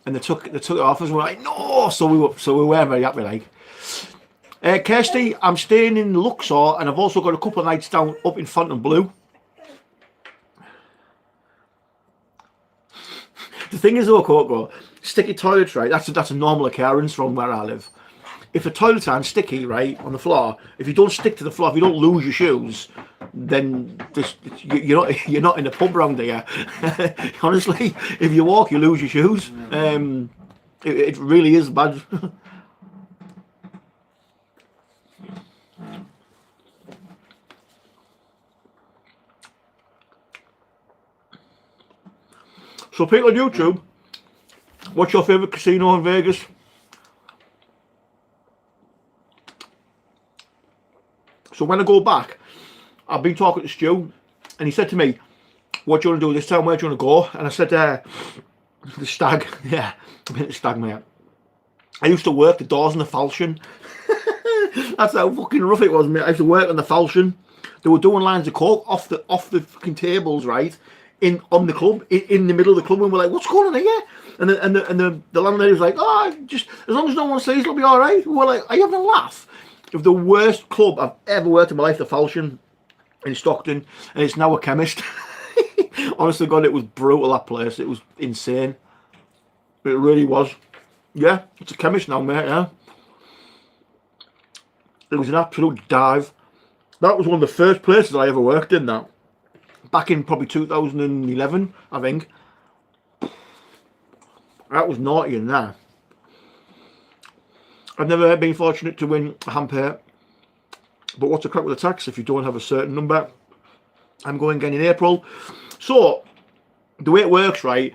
and they took it off us, and we were like, no! So we weren't very happy, like. Kirsty, I'm staying in Luxor, and I've also got a couple of nights down up in Fontainebleau. The thing is, though, Coco, sticky toilets, right? That's a normal occurrence from where I live. If the toilets aren't sticky, right, on the floor, if you don't stick to the floor, if you don't lose your shoes, then you're not in a pub round here. Honestly, if you walk, you lose your shoes. It really is bad. So people on YouTube, what's your favourite casino in Vegas? So when I go back, I've been talking to Stu, and he said to me, what do you want to do this time? Where do you want to go? And I said, the Stag. Yeah, I've been at the Stag, mate. I used to work the doors on the falchion. That's how fucking rough it was, mate. I used to work on the falchion. They were doing lines of coke off the fucking tables, right? On the club, in the middle of the club, and we're like, what's going on here? And the landlady was like, oh, just as long as no one sees, it'll be all right. We're like, are you having a laugh? Of the worst club I've ever worked in my life, the Falchion in Stockton, and it's now a chemist. Honestly, God, it was brutal, that place. It was insane. It really was. Yeah, it's a chemist now, mate, yeah. It was an absolute dive. That was one of the first places I ever worked in, that. Back in probably 2011, I think. That was naughty in there. I've never been fortunate to win a handpair, but what's the crack with the tax if you don't have a certain number? I'm going again in April. So the way it works, right,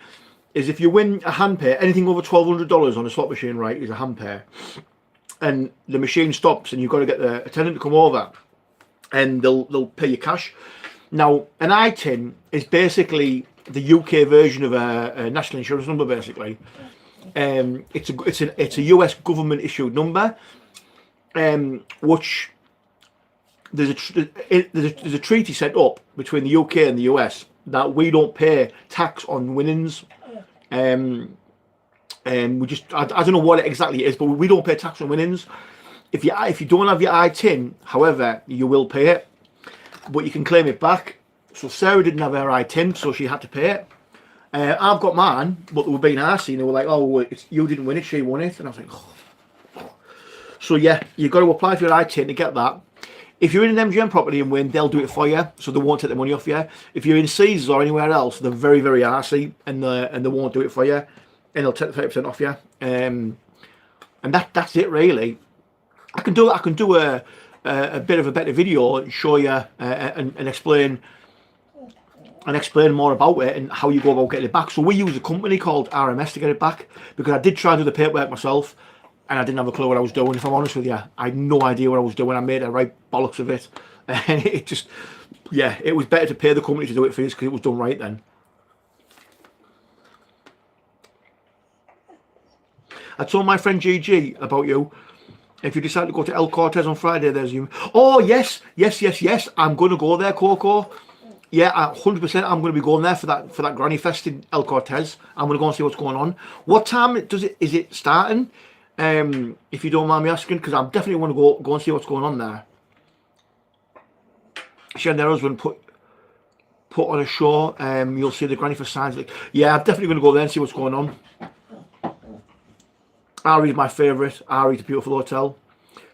is if you win a handpair, anything over $1,200 on a slot machine, right, is a handpair, and the machine stops, and you've got to get the attendant to come over, and they'll pay you cash. Now, an ITIN is basically the UK version of a national insurance number, basically. It's a US government issued number, which there's a treaty set up between the UK and the US that we don't pay tax on winnings. We just I don't know what it exactly is, but we don't pay tax on winnings. If you don't have your ITIN, however, you will pay it, but you can claim it back. So Sarah didn't have her ITIN, so she had to pay it. I've got mine, but they were being arsey, and they were like, "Oh, you didn't win it, she won it," and I was like, "Oh." So yeah, you've got to apply for your ITIN to get that. If you're in an MGM property and win, they'll do it for you, so they won't take the money off you. If you're in Caesars or anywhere else, they're very, very arsey, and they won't do it for you, and they'll take the 30% off you. And that's it really. I can do a bit of a better video and show you and explain more about it and how you go about getting it back. So we use a company called RMS to get it back, because I did try to do the paperwork myself and I didn't have a clue what I was doing. If I'm honest with you, I had no idea what I was doing. I made a right bollocks of it, and it just, yeah, it was better to pay the company to do it for you because it was done right then. I told my friend GG about you. If you decide to go to El Cortez on Friday, there's you. Oh yes, I'm going to go there, Coco. Yeah, 100%. I'm going to be going there for that Granny Fest in El Cortez. I'm going to go and see what's going on. What time is it starting? If you don't mind me asking, because I definitely want to go and see what's going on there. She and their husband put on a show. You'll see the Granny Fest signs. Yeah, I'm definitely going to go there and see what's going on. Ari's my favourite. Ari's a beautiful hotel.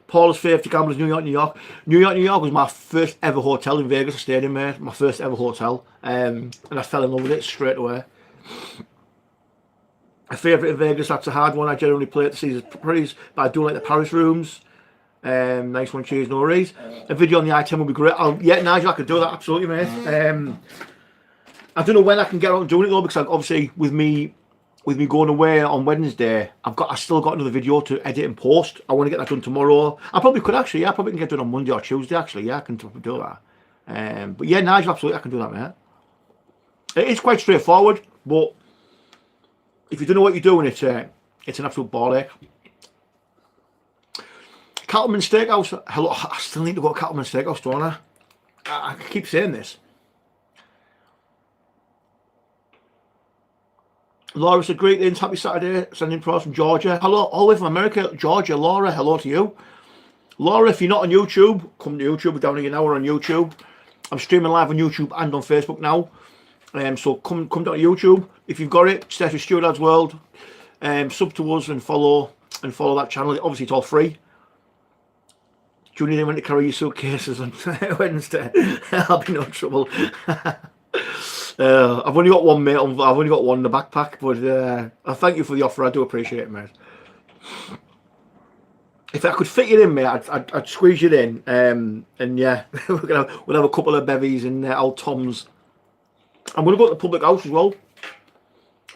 Paula's favourite to gamble is New York, New York. New York was my first ever hotel in Vegas. I stayed in there. My first ever hotel. And I fell in love with it straight away. A favourite in Vegas, that's a hard one. I generally play at the Caesars Paris, but I do like the Paris rooms. Nice one, cheers, no worries. A video on the I-10 would be great. Yeah, Nigel, I could do that, absolutely, mate. I don't know when I can get out and doing it though, because obviously with me going away on Wednesday, I still got another video to edit and post. I want to get that done tomorrow. I probably could actually, yeah, I probably can get it done on Monday or Tuesday actually, yeah, I can do that. But yeah, Nigel, absolutely, I can do that, mate. It is quite straightforward, but if you don't know what you're doing, it's an absolute ball ache. Cattleman Steakhouse, hello, I still need to go to Cattleman Steakhouse, don't I? I keep saying this. Laura said, greetings, happy Saturday, sending prayers from Georgia. Hello, all the way from America, Georgia. Laura, hello to you. Laura, if you're not on YouTube, come to YouTube. We're down here now, we're on YouTube. I'm streaming live on YouTube and on Facebook now. So come down to YouTube. If you've got it, search for StuuyLads World. Sub to us and follow that channel. Obviously, it's all free. Do you need anyone to carry your suitcases on Wednesday? I'll be no trouble. I've only got one, mate. I've only got one in the backpack, but I thank you for the offer. I do appreciate it, mate. If I could fit it in, mate, I'd squeeze it in. And yeah, we'll have a couple of bevies and old Toms. I'm going to go to the public house as well.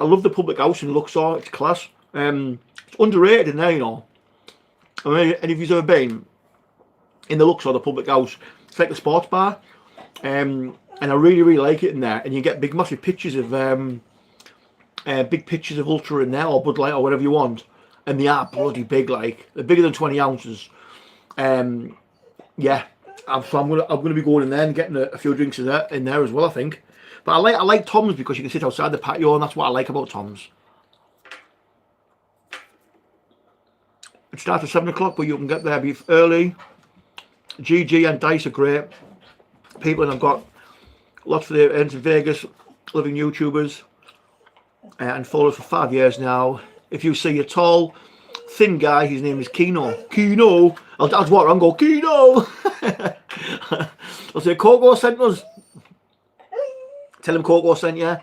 I love the public house in Luxor. It's class. It's underrated in there, you know. I mean, any of you've ever been in the Luxor, the public house? It's like a sports bar. And I really, really like it in there. And you get big, massive pictures of Ultra in there, or Bud Light, or whatever you want. And they are bloody big, like they're bigger than 20 ounces. Yeah, so I'm gonna be going in there and getting a few drinks in there as well, I think. But I like Tom's because you can sit outside the patio, and that's what I like about Tom's. It starts at 7 o'clock, but you can get there early. GG and Dice are great people, and I've got lots of the events in Vegas, living YouTubers, and followers for 5 years now. If you see a tall, thin guy, his name is Kino. Kino! I'll walk around and go, Kino! I'll say, Coco sent us. Tell him Coco sent you.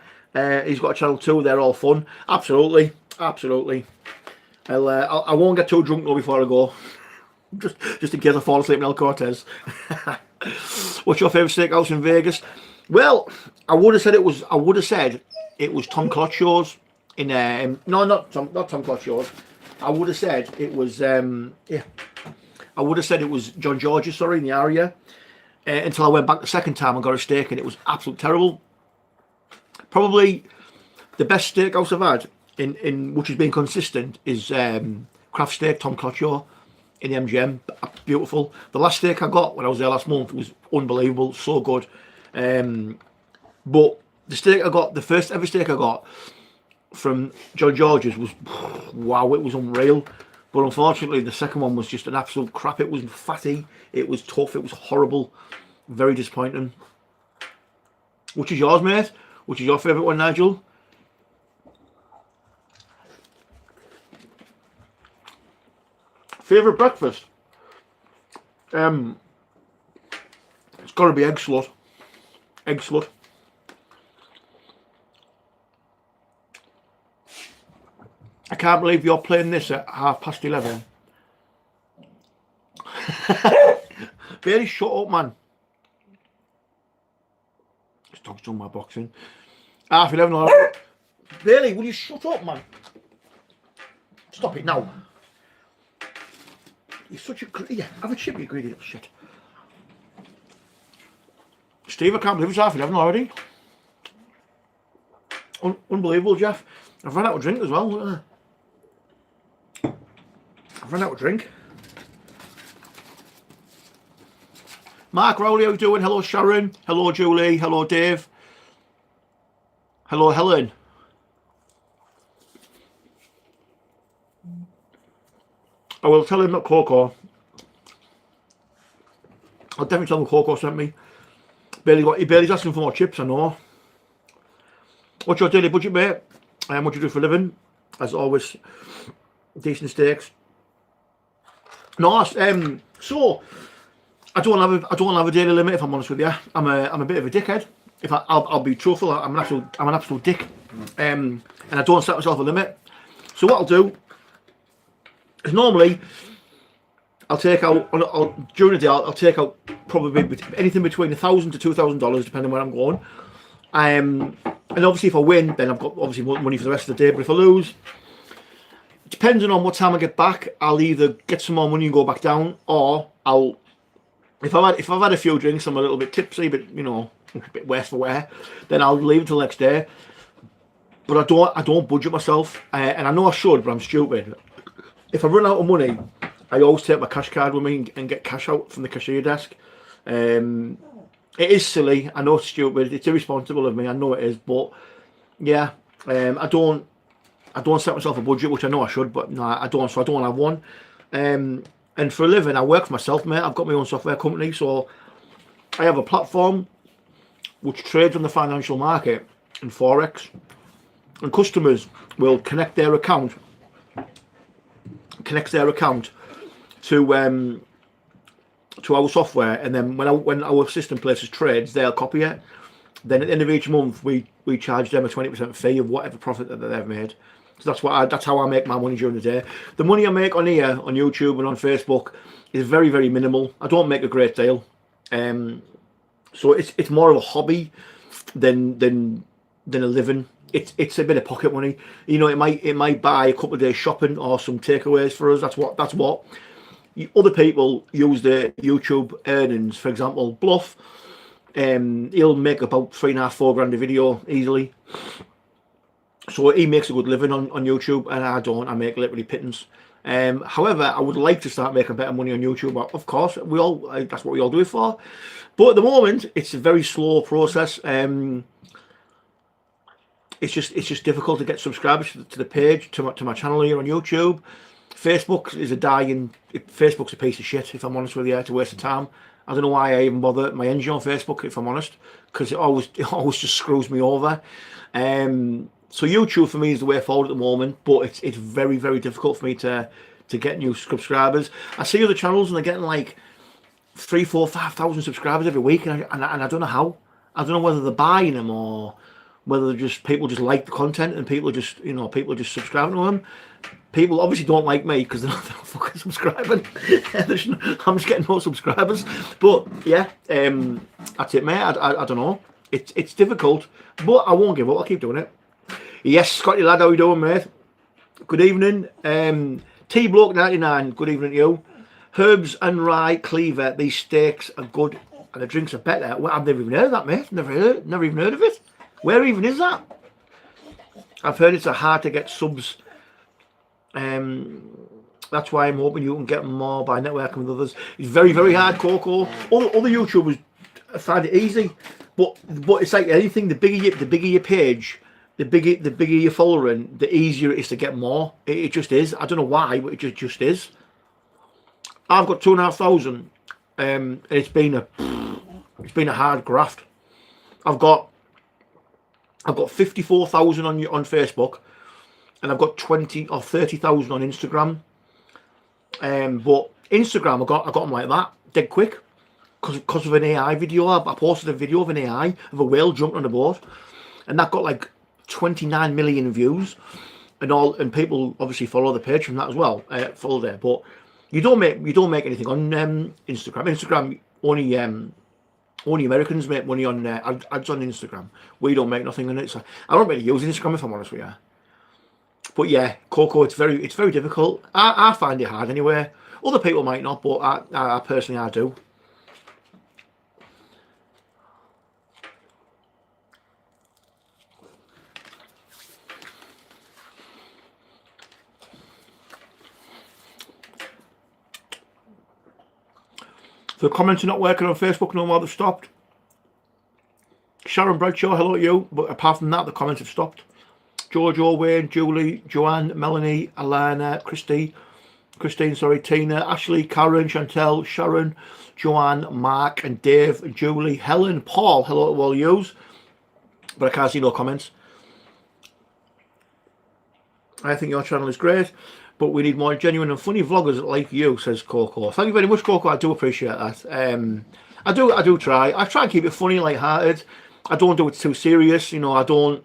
He's got a channel too, they're all fun. Absolutely, absolutely. I won't get too drunk though before I go. Just in case I fall asleep in El Cortez. What's your favourite steakhouse in Vegas? Well, I would have said it was Tom Clotshaw's in no, not Tom Clotshaw's. I would have said it was I would have said it was John George's, sorry, in the area. Until I went back the second time and got a steak, and it was absolutely terrible. Probably the best steakhouse I've had in which has been consistent is Craft Steak, Tom Clotcho in the MGM. Beautiful. The last steak I got when I was there last month was unbelievable, so good. But the steak I got, the first ever steak I got from John George's was, wow, it was unreal. But unfortunately, the second one was just an absolute crap. It was fatty, it was tough, it was horrible. Very disappointing. Which is yours, mate? Which is your favourite one, Nigel? Favourite breakfast? It's got to be egg slut. Egg slut. I can't believe you're playing this at 11:30. Bailey, shut up, man. This dog's done my boxing. 11:30 already. Bailey, will you shut up, man? Stop it now. You're such a... Yeah, have a chip, you greedy little shit. Steve, I can't believe it's 11:30 already. Unbelievable, Jeff. I've run out of drink as well. Look at that. I've run out of drink. Mark Rowley, how you doing? Hello, Sharon. Hello, Julie. Hello, Dave. Hello, Helen. I will tell him that Coco. I'll definitely tell him Coco sent me. Bailey's asking for more chips, I know. What's your daily budget, mate? What do you do for a living? As always, decent steaks. No, so I don't have a daily limit. If I'm honest with you, I'm a bit of a dickhead. If I'll be truthful, I'm an absolute dick, and I don't set myself a limit. So what I'll do is normally I'll take out during the day. I'll take out probably anything between $1,000 to $2,000 depending where I'm going. And obviously if I win, then I've got obviously money for the rest of the day. But if I lose, depending on what time I get back, I'll either get some more money and go back down, or if I've had a few drinks, I'm a little bit tipsy, but you know, a bit worse for wear, then I'll leave until the next day. But I don't budget myself, and I know I should, but I'm stupid. If I run out of money, I always take my cash card with me and get cash out from the cashier desk. It is silly, I know it's stupid, it's irresponsible of me, I know it is, but yeah, I don't set myself a budget, which I know I should, but no, I don't, so I don't have one. And for a living, I work for myself, mate. I've got my own software company, so I have a platform which trades on the financial market in Forex, and customers will connect their account to our software, and then when our system places trades, they'll copy it. Then at the end of each month, we charge them a 20% fee of whatever profit that they've made. So that's how I make my money during the day. The money I make on here, on YouTube and on Facebook, is very, very minimal. I don't make a great deal, so it's more of a hobby than a living. It's a bit of pocket money. You know, it might buy a couple of days shopping or some takeaways for us. That's what. Other people use their YouTube earnings. For example, Bluff, he'll make about $3.5–4 grand a video easily. So he makes a good living on YouTube, and I don't. I make literally pittance. However, I would like to start making better money on YouTube. Of course, that's what we all do it for. But at the moment, it's a very slow process. It's just difficult to get subscribers to the page, to my channel here on YouTube. Facebook is Facebook's a piece of shit, if I'm honest with you. It's a waste of time. I don't know why I even bother my engine on Facebook, if I'm honest, because it always just screws me over. So YouTube for me is the way forward at the moment, but it's very, very difficult for me to get new subscribers. I see other channels and they're getting like 3,000, 4,000, 5,000 subscribers every week, and I don't know how. I don't know whether they're buying them or whether people just like the content and people are just subscribing to them. People obviously don't like me because they're not fucking subscribing. I'm just getting no subscribers. But yeah, that's it, mate. I don't know. It's difficult, but I won't give up. I'll keep doing it. Yes, Scotty lad, how you doing, mate? Good evening. T Bloke 99. Good evening to you. Herbs and rye cleaver. These steaks are good and the drinks are better. Well, I've never even heard of that, mate. Never even heard of it. Where even is that? I've heard it's a hard to get subs. That's why I'm hoping you can get more by networking with others. It's very, very hard, Coco. Other YouTubers find it easy, but it's like anything. The bigger your page, the bigger your following, the easier it is to get more. It just is. I don't know why, but it just is. I've got 2,500, and it's been a hard graft. I've got 54,000 on Facebook, and I've got 20 or 30,000 on Instagram. But Instagram, I got them like that, dead quick, because of an AI video. I posted a video of an AI of a whale jumping on a boat, and that got like 29 million views, and people obviously follow the page from that as well. Follow there, but you don't make anything on Instagram. Instagram only Americans make money on ads on Instagram. We don't make nothing on it. So I don't really use Instagram, if I'm honest with you. But yeah, Coco, it's very difficult. I find it hard anyway. Other people might not, but I personally I do. The comments are not working on Facebook no more, they've stopped. Sharon Bradshaw, hello to you. But apart from that, the comments have stopped. Jojo, Wayne, Julie, Joanne, Melanie, Alana, Christine, sorry, Tina, Ashley, Karen, Chantel, Sharon, Joanne, Mark, and Dave, and Julie, Helen, Paul, hello to all yous. But I can't see no comments. I think your channel is great, but we need more genuine and funny vloggers like you, says Coco. Thank you very much, Coco. I do appreciate that. I do try. I try and keep it funny, light-hearted. I don't do it too serious. You know, I don't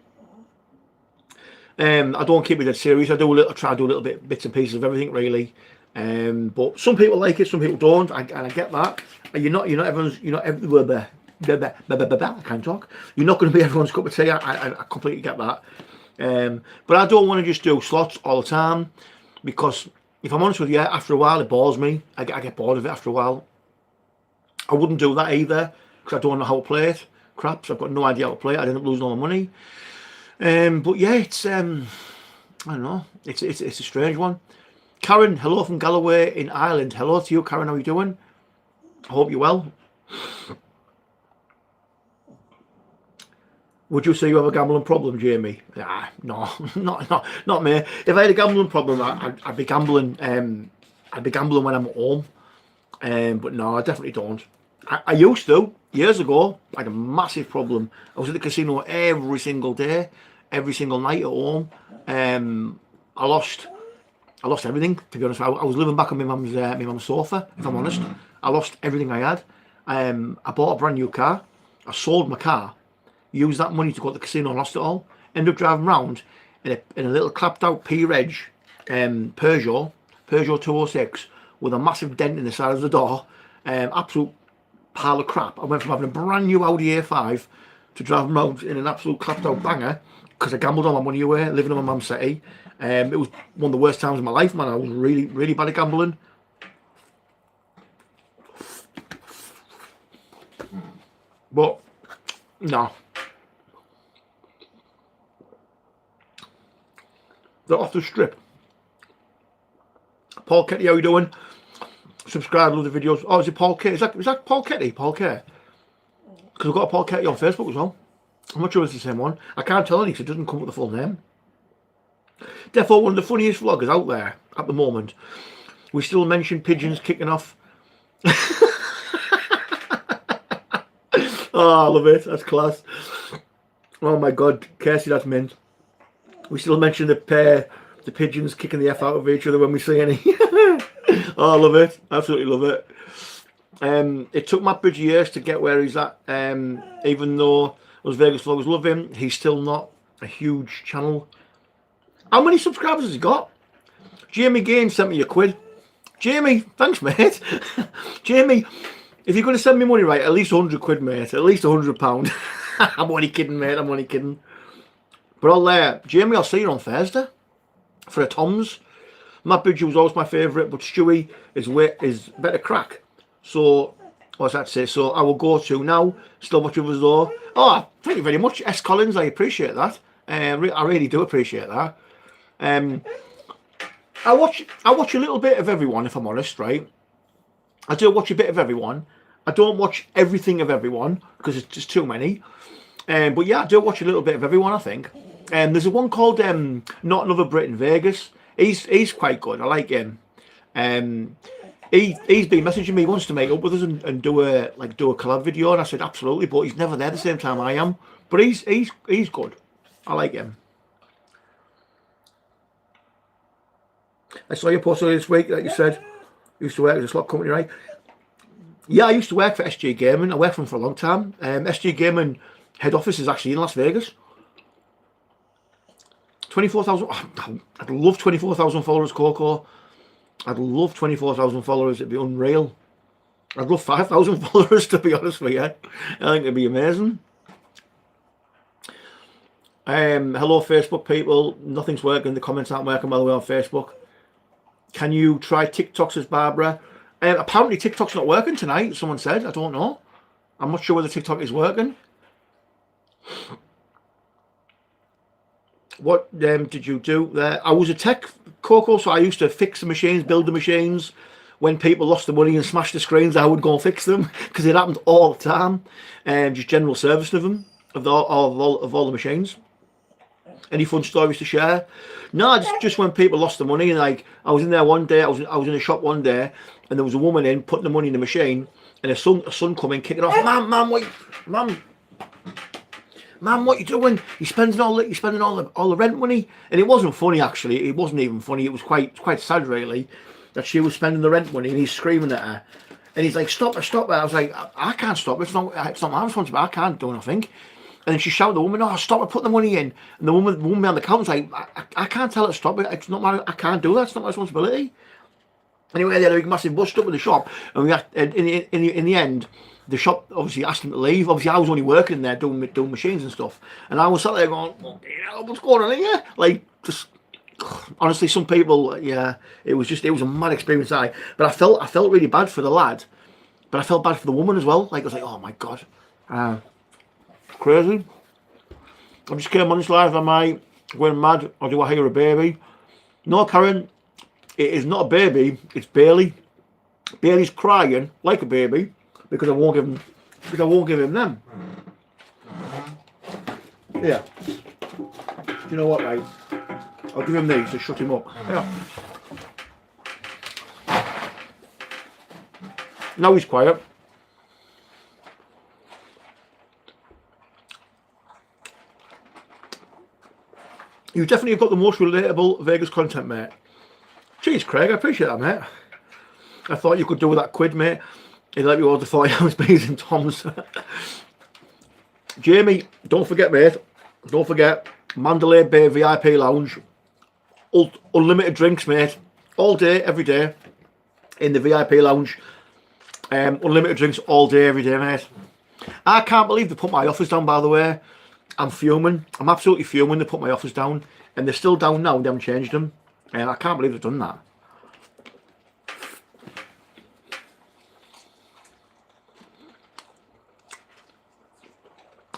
keep it that serious. I try to do a little bits and pieces of everything, really. But some people like it, some people don't, and I get that. You're not everywhere. I can't talk. You're not going to be everyone's cup of tea. I completely get that. But I don't want to just do slots all the time, because if I'm honest with you, after a while it bores me. I get bored of it after a while. I wouldn't do that either, because I don't know how to play it. Craps, I've got no idea how to play it. I'd end up losing all the money. But yeah, it's I don't know. It's a strange one. Karen, hello from Galloway in Ireland. Hello to you, Karen. How are you doing? I hope you're well. Would you say you have a gambling problem, Jamie? Nah, no, not me. If I had a gambling problem, I'd be gambling. I'd be gambling when I'm at home. But no, I definitely don't. I used to years ago. I had a massive problem. I was at the casino every single day, every single night at home. I lost everything, to be honest. I was living back on my mum's sofa, if I'm honest. I lost everything I had. I bought a brand new car. I sold my car, used that money to go to the casino and lost it all. Ended up driving around in a little clapped out P-Reg Peugeot 206 with a massive dent in the side of the door. Absolute pile of crap. I went from having a brand new Audi A5 to driving around in an absolute clapped out banger, because I gambled all my money away, living in my mum's city. It was one of the worst times of my life, man. I was really, really bad at gambling. But no, they're off the strip. Paul Ketty, how you doing? Subscribe, love the videos. Oh, is it Paul K? Is that Paul Ketty? Paul K? Because I've got a Paul Ketty on Facebook as well. I'm not sure if it's the same one. I can't tell any because it doesn't come with the full name. Therefore, one of the funniest vloggers out there at the moment. We still mention pigeons kicking off. Oh, I love it. That's class. Oh my God, Casey, that's mint. We still mention the pigeons kicking the F out of each other when we see any. Oh, I love it. Absolutely love it. It took Matt Bridge years to get where he's at. Even though us Vegas vloggers love him, he's still not a huge channel. How many subscribers has he got? Jamie Gaines sent me a quid. Jamie, thanks, mate. Jamie, if you're going to send me money, right, at least 100 quid, mate. At least £100. I'm only kidding, mate. I'm only kidding. But Jamie, I'll see you on Thursday for a Tom's. Matt Bridge was always my favourite, but Stewie is better crack. So What's that to say? So I will go to now. Still watching us though. Oh, thank you very much, S. Collins. I appreciate that. I really do appreciate that. I watch a little bit of everyone, if I'm honest, right? I do watch a bit of everyone. I don't watch everything of everyone because it's just too many. But yeah, I do watch a little bit of everyone, I think. There's a one called Not Another Brit in Vegas. He's quite good. I like him. He's been messaging me. He wants to make up with us and do a collab video, and I said absolutely, but he's never there the same time I am. But he's good. I like him. I saw you post earlier this week that you said you used to work at a slot company, right? Yeah, I used to work for SG Gaming. I worked for them for a long time. SG Gaming head office is actually in Las Vegas. 24,000. I'd love 24,000 followers, Coco. I'd love 24,000 followers. It'd be unreal. I'd love 5,000 followers, to be honest with you. I think it'd be amazing. Hello, Facebook people. Nothing's working. The comments aren't working, by the way, on Facebook. Can you try TikTok, says Barbara? Apparently TikTok's not working tonight, someone said. I don't know. I'm not sure whether TikTok is working. What did you do there? I was a tech, Coco, so I used to fix the machines, build the machines. When people lost the money and smashed the screens, I would go and fix them because it happened all the time. Just general service of them, of all the machines. Any fun stories to share? No, just when people lost the money, and like I was in there one day, I was in a shop one day, and there was a woman in putting the money in the machine, and a son come in kicking off, Mum, what you doing? You're spending all the rent money, and it wasn't funny actually. It wasn't even funny. It was quite sad really that she was spending the rent money, and he's screaming at her, and he's like, stop her. I was like, I can't stop her. It's not my responsibility. I can't do nothing. And then she shouted at the woman, "Oh, stop her, put the money in." And the woman behind the counter's like, I can't tell her to stop it. It's not my, I can't do that. It's not my responsibility. Anyway, they had a big massive bust up with the shop, and we had, in the end, the shop obviously asked him to leave. Obviously, I was only working there doing machines and stuff, and I was sat there going, "What's going on here?" Like, just honestly, some people, yeah, it was a mad experience. But I felt really bad for the lad, but I felt bad for the woman as well. Like, I was like, "Oh my god." Crazy. I just came on this live. Am I going mad, or do I hear a baby? No, Karen, it is not a baby. It's Bailey. Bailey's crying like a baby because I won't give him them. Yeah. You know what, mate? I'll give him these to shut him up. Yeah. Now he's quiet. You definitely have got the most relatable Vegas content, mate. Jeez, Craig, I appreciate that, mate. I thought you could do with that quid, mate. You'd let me order 40-ounce beers and Tom's. Jamie, don't forget, mate. Don't forget, Mandalay Bay VIP Lounge. Unlimited drinks, mate. All day, every day. In the VIP Lounge. Unlimited drinks all day, every day, mate. I can't believe they put my offers down, by the way. I'm fuming. I'm absolutely fuming. They put my offers down, and they're still down now. And they haven't changed them, and I can't believe they've done that.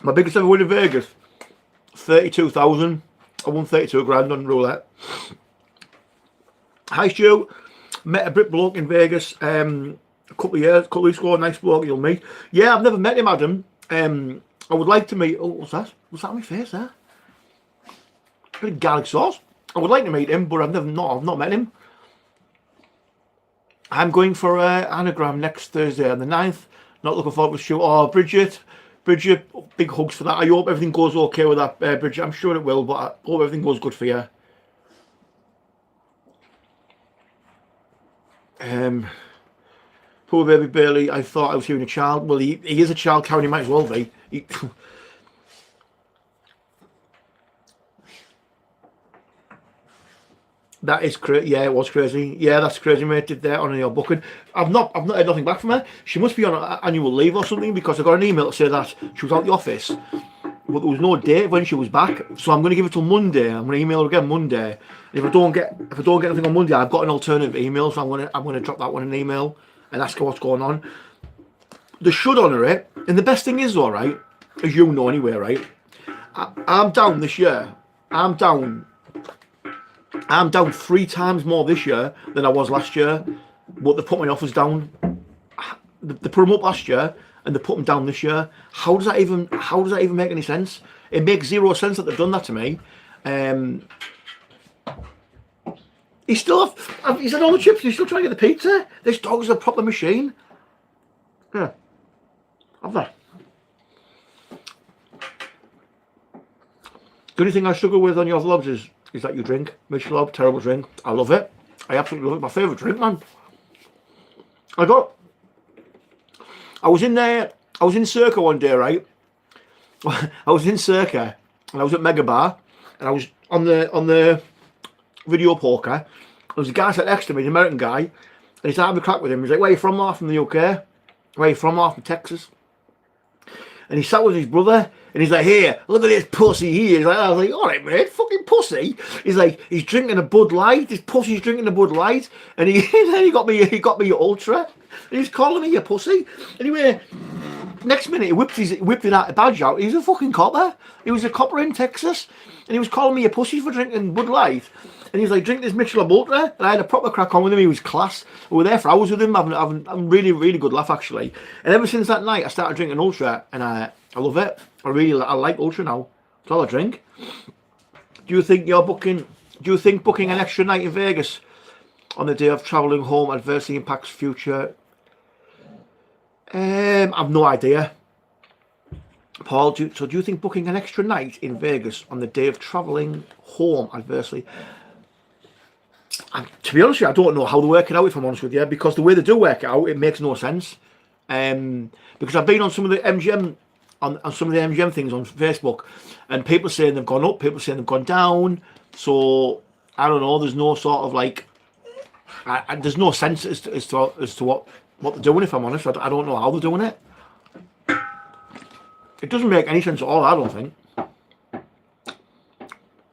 My biggest ever win in Vegas, 32,000. I won 32 grand on roulette. Hi Stu, met a Brit bloke in Vegas a couple of weeks ago. Nice bloke you'll meet. Yeah, I've never met him, Adam. I would like to meet. Oh, what's that? What's that on my face there? Bit of garlic sauce. I would like to meet him, but I've not met him. I'm going for anagram next Thursday on the 9th. Not looking forward to shoot. Oh, Bridget, big hugs for that. I hope everything goes okay with that, Bridget. I'm sure it will, but I hope everything goes good for you. Poor baby Bailey. I thought I was hearing a child. Well, he is a child, Karen. He might as well be. That is crazy. Yeah, it was crazy. Yeah, that's crazy, mate. Did that on your booking. I've not heard nothing back from her. She must be on annual leave or something, because I got an email to say that she was out the office, but there was no date when she was back. So I'm going to give it till Monday. I'm going to email her again Monday. And if I don't get anything on Monday, I've got an alternative email. So I'm going to drop that one in an email and ask her what's going on. they should honour it. And the best thing is, all right, as you know anyway, right? I'm down this year. I'm down 3 times more this year than I was last year. But they put my offers down. They put them up last year and they put them down this year. How does that even make any sense? It makes zero sense that they've done that to me. He's had all the chips. He's still trying to get the pizza. This dog's a proper machine. Yeah, have that. The only thing I struggle with on your vlogs is that you drink. Michelob, terrible drink. I love it. I absolutely love it. My favourite drink, man. I was in Circa one day, right? I was in Circa and I was at Mega Bar and I was on the video poker. There was a guy sat next to me, an American guy, and he's having a crack with him. He's like, "Where are you from?" "I'm from the UK." "Where are you from?" "I'm from Texas." And he sat with his brother, and he's like, "Here, look at this pussy here." I was like, "All right, mate, fucking pussy." He's like, he's drinking a Bud Light. This pussy's drinking a Bud Light, and he got me a Ultra. And he's calling me a pussy. Anyway, next minute he whipped that badge out. He's a fucking copper. He was a copper in Texas, and he was calling me a pussy for drinking Bud Light. And he was like, "Drink this Michelob Ultra." And I had a proper crack on with him. He was class. We were there for hours with him, having a really, really good laugh, actually. And ever since that night, I started drinking Ultra, and I love it. I like Ultra now. It's all I drink. Do you think booking an extra night in Vegas on the day of travelling home adversely impacts future? I've no idea. Paul, do you think booking an extra night in Vegas on the day of travelling home adversely? To be honest with you, I don't know how they work it out, if I'm honest with you, because the way they do work it out, it makes no sense. Because I've been on some of the MGM things on Facebook, and people saying they've gone up, people saying they've gone down. So I don't know. There's no sort of like, there's no sense as to what they're doing. If I'm honest, I don't know how they're doing it. It doesn't make any sense at all. I don't think.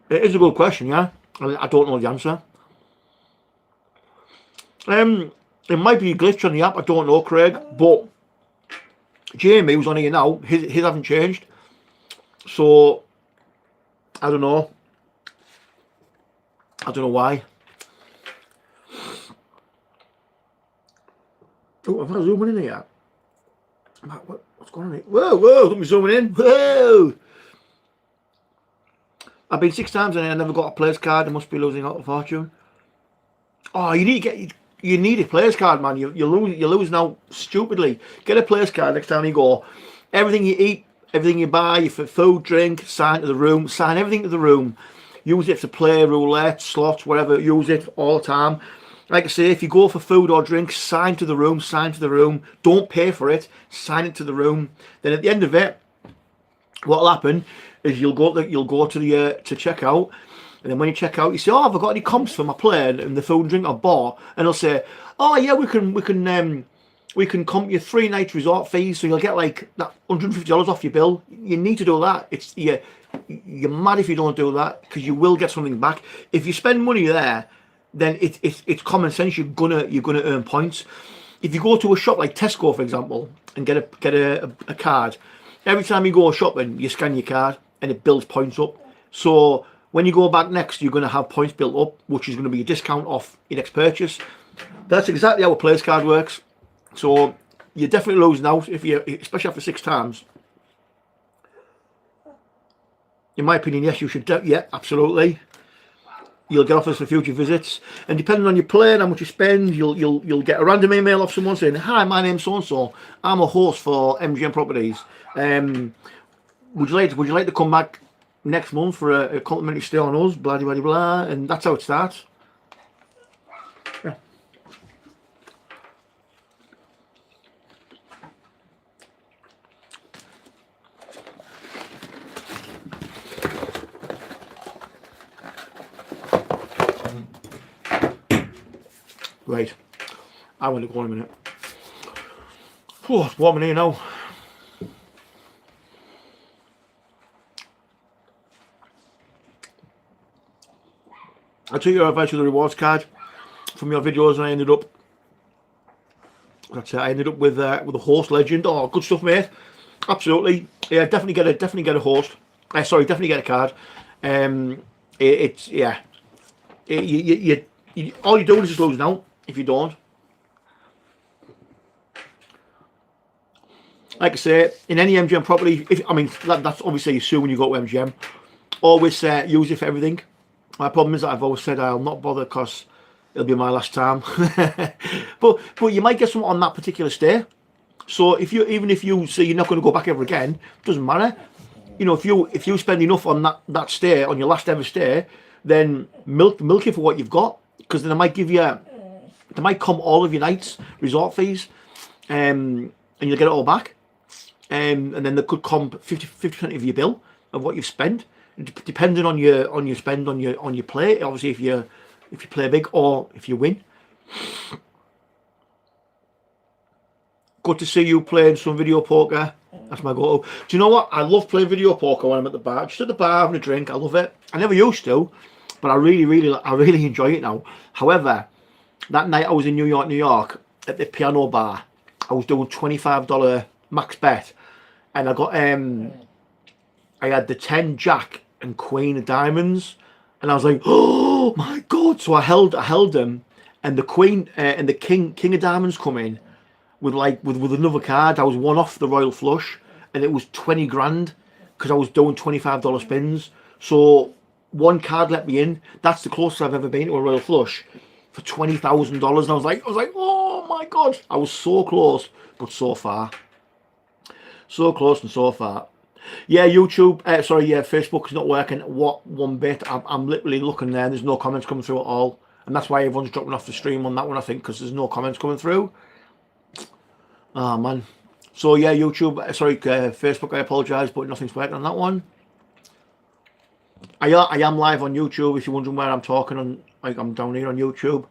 It is a good question, yeah. I don't know the answer. It might be a glitch on the app. I don't know, Craig, but Jamie, who's on here now, his haven't changed. So I don't know. I don't know why. Oh, am I zooming in here? What's going on here? Whoa, look me zooming in. Whoa! I've been 6 times and I never got a players card. I must be losing out a fortune. Oh, you need a players card, man. You lose now stupidly. Get a players card next time you go. Everything you eat, everything you buy, for food, drink, sign to the room, sign everything to the room. Use it to play roulette, slots, whatever. Use it all the time. Like I say, if you go for food or drink, sign to the room, sign to the room. Don't pay for it. Sign it to the room. Then at the end of it, what'll happen is you'll go to the to check out. And then when you check out, you say, "Oh, have I got any comps for my play and the food and drink I bought?" And they'll say, "Oh yeah, we can comp you 3 nights resort fees, so you'll get like that $150 off your bill." You need to do that. You're mad if you don't do that, because you will get something back. If you spend money there, then it's common sense. You're gonna earn points. If you go to a shop like Tesco, for example, and get a card, every time you go shopping, you scan your card and it builds points up. So when you go back next, you're going to have points built up, which is going to be a discount off your next purchase. That's exactly how a players card works. So you're definitely losing out, especially after 6 times. In my opinion, yes, you should. Yeah, absolutely. You'll get offers for future visits, and depending on your play and how much you spend, you'll get a random email off someone saying, "Hi, my name's so and so. I'm a host for MGM Properties. Would you like to come back next month for a complimentary stay on us?" Blah blah blah blah, and that's how it starts. Yeah. Right, I want to go in a minute. Oh, it's warm in here now. I took your advice with the rewards card from your videos, and I ended up That's it. I ended up with a host legend. Oh, good stuff, mate. Absolutely. Yeah, definitely get a host. Sorry, definitely get a card. It's yeah. All you're doing is just losing out if you don't. Like I say, in any MGM property, that's obviously assuming you go to MGM. Always use it for everything. My problem is that I've always said I'll not bother because it'll be my last time. but you might get something on that particular stay. So even if you say you're not going to go back ever again, it doesn't matter. You know, if you spend enough on that stay, on your last ever stay, then milk it for what you've got, because then they might come all of your nights resort fees, and you'll get it all back, and then they could comp 50% of your bill of what you've spent, depending on your spend on your play. Obviously, if you play big or if you win. Good to see you playing some video poker. That's my go-to. Do you know what? I love playing video poker when I'm at the bar. Just at the bar having a drink. I love it. I never used to, but I really enjoy it now. However, that night I was in New York at the piano bar. I was doing $25 max bet, and I got I had the 10 jack and queen of diamonds, and I was like, oh my god! So I held them, and the queen and the king of diamonds come in with another card. I was one off the royal flush, and it was 20 grand because I was doing $25 spins. So one card let me in. That's the closest I've ever been to a royal flush for $20,000. And I was like, oh my god! I was so close, but so far. So close and so far. Yeah, YouTube. Facebook is not working one bit. I'm literally looking there. There's no comments coming through at all, and that's why everyone's dropping off the stream on that one. I think because there's no comments coming through. Oh man. So yeah, YouTube. Facebook. I apologise, but nothing's working on that one. I am live on YouTube. If you're wondering where I'm talking on, like I'm down here on YouTube.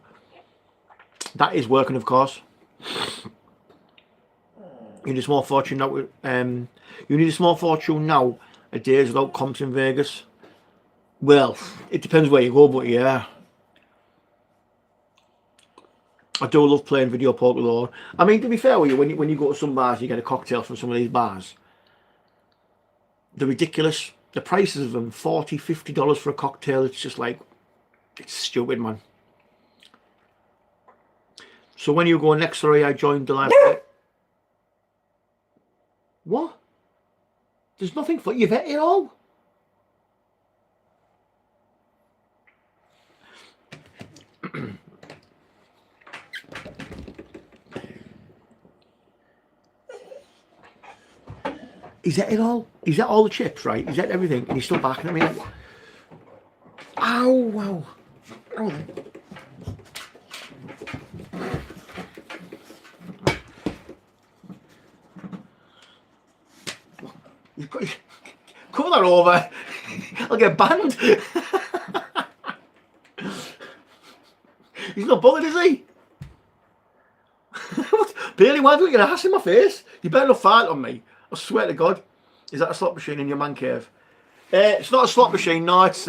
That is working, of course. You need a small fortune now. You need a small fortune now. A days without comps in Vegas. Well, it depends where you go, but yeah, I do love playing video poker though. I mean, to be fair with you, when you go to some bars, you get a cocktail from some of these bars. They're ridiculous. The prices of them, $40, $50 for a cocktail. It's just like, it's stupid, man. So when you go next, sorry, I joined the live. What? There's nothing for you've hit it all. He's at it all. He's at all the chips, right? He's at everything, and he's still backing at me. Like, ow! Wow! Oh. You've got cover that over. I'll get banned. He's not bothered, is he? Bailey, why don't you get a ass in my face? You better not fart on me. I swear to God. Is that a slot machine in your man cave? It's not a slot machine. No, it's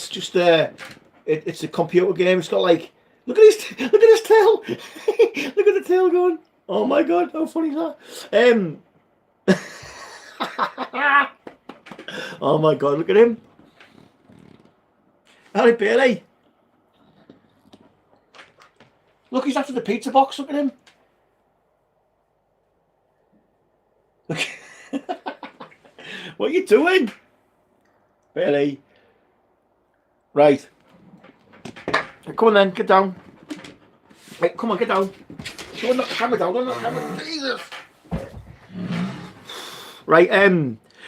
just it's a computer game. It's got like look at his tail. Look at the tail going. Oh my God, how funny is that? Oh my God, look at him. Howdy, Bailey. Look, he's after the pizza box. Look at him. Look. What are you doing? Bailey. Right. Come on then, get down. Right, come on, get down. Don't knock the camera down, don't knock the camera. Jesus. Right,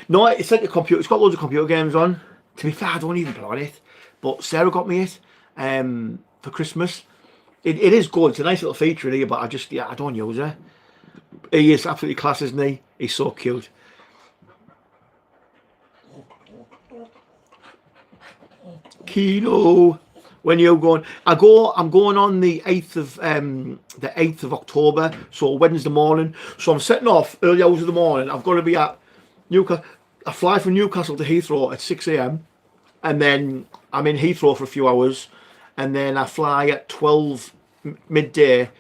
no, it's like a computer. It's got loads of computer games on. To be fair, I don't even play on it. But Sarah got me it for Christmas. It is good. It's a nice little feature in here, but I don't use it. He is absolutely class, isn't he? He's so cute. Kino. When you're going, I'm going on the 8th of October, so Wednesday morning. So I'm setting off early hours of the morning. I've got to be at Newcastle. I fly from Newcastle to Heathrow at 6 AM, and then I'm in Heathrow for a few hours, and then I fly at 12 midday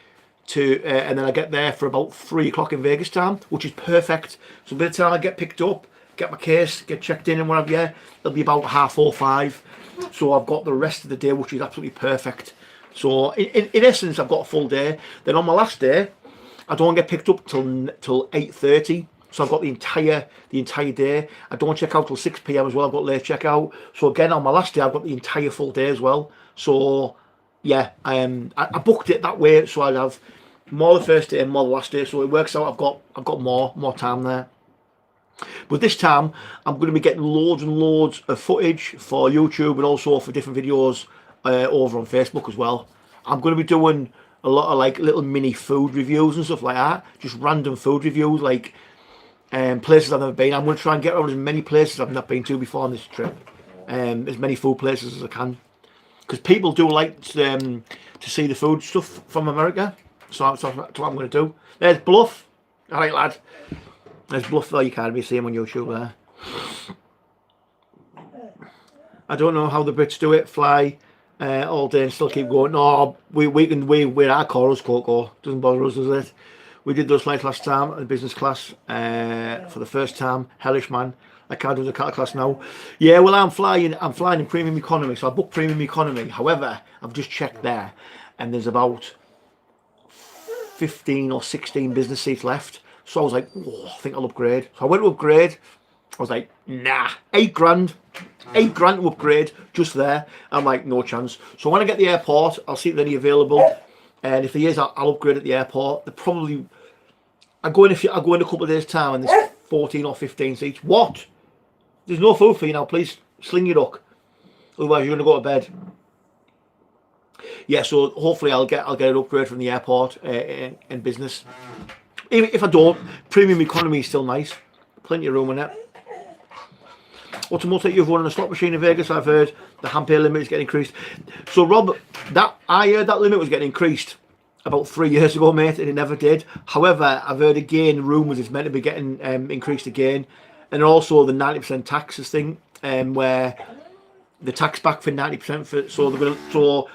and then I get there for about 3 o'clock in Vegas time, which is perfect. So by the time I get picked up, get my case, get checked in and whatever, yeah, it'll be about 4:30, 5. So I've got the rest of the day, which is absolutely perfect. So in essence, I've got a full day. Then on my last day, I don't get picked up till 8:30. So I've got the entire day. I don't check out till 6 p.m. as well. I've got late checkout. So again, on my last day, I've got the entire full day as well. So yeah, I booked it that way, so I'd have more the first day and more the last day. So it works out. I've got more time there. But this time, I'm going to be getting loads and loads of footage for YouTube and also for different videos over on Facebook as well. I'm going to be doing a lot of like little mini food reviews and stuff like that. Just random food reviews, like places I've never been. I'm going to try and get around as many places I've not been to before on this trip. As many food places as I can. Because people do like to see the food stuff from America. So that's what I'm going to do. There's Bluff. All right, lad. There's Bluff there. You can't be seeing him on YouTube there. I don't know how the Brits do it. Fly all day and still keep going. No, we're our chorus, Coco. Doesn't bother us, does it? We did those flights last time in business class for the first time. Hellish, man. I can't do the cattle class now. Yeah, well, I'm flying in premium economy, so I booked premium economy. However, I've just checked there, and there's about 15 or 16 business seats left. So I was like, oh, I think I'll upgrade. So I went to upgrade. I was like, nah, £8 to upgrade just there. I'm like, no chance. So when I get to the airport, I'll see if there's any available, and if there is, I'll upgrade at the airport. I go in a couple of days' time, and there's 14 or 15 seats. What? There's no food for you now, please. Sling your duck. Otherwise, you're going to go to bed. Yeah, so hopefully I'll get an upgrade from the airport in business. Even if I don't, premium economy is still nice. Plenty of room in it. What's the most that you've won on a slot machine in Vegas? I've heard the hand pay limit is getting increased. So Rob, I heard that limit was getting increased about 3 years ago, mate, and it never did. However, I've heard again rumours it's meant to be getting increased again. And also the 90% taxes thing, where the tax back for 90% for, so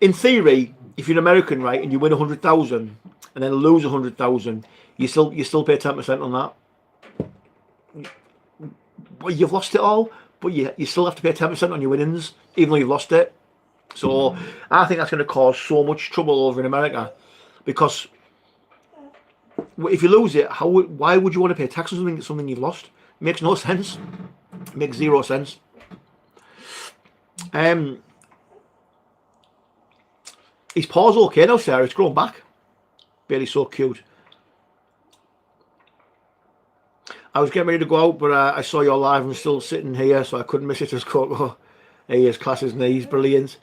in theory, if you're an American, right, and you win 100,000 and then lose 100,000, you still pay 10% on that. Well, you've lost it all, but you still have to pay 10% on your winnings, even though you've lost it. So I think that's going to cause so much trouble over in America, because if you lose it, why would you want to pay tax on something you've lost? It makes no sense. It makes zero sense. His paw's okay now, Sarah. It's grown back. Bailey's so cute. I was getting ready to go out, but I saw you live. I'm still sitting here, so I couldn't miss it as Coco. He is class, isn't he? He's brilliant.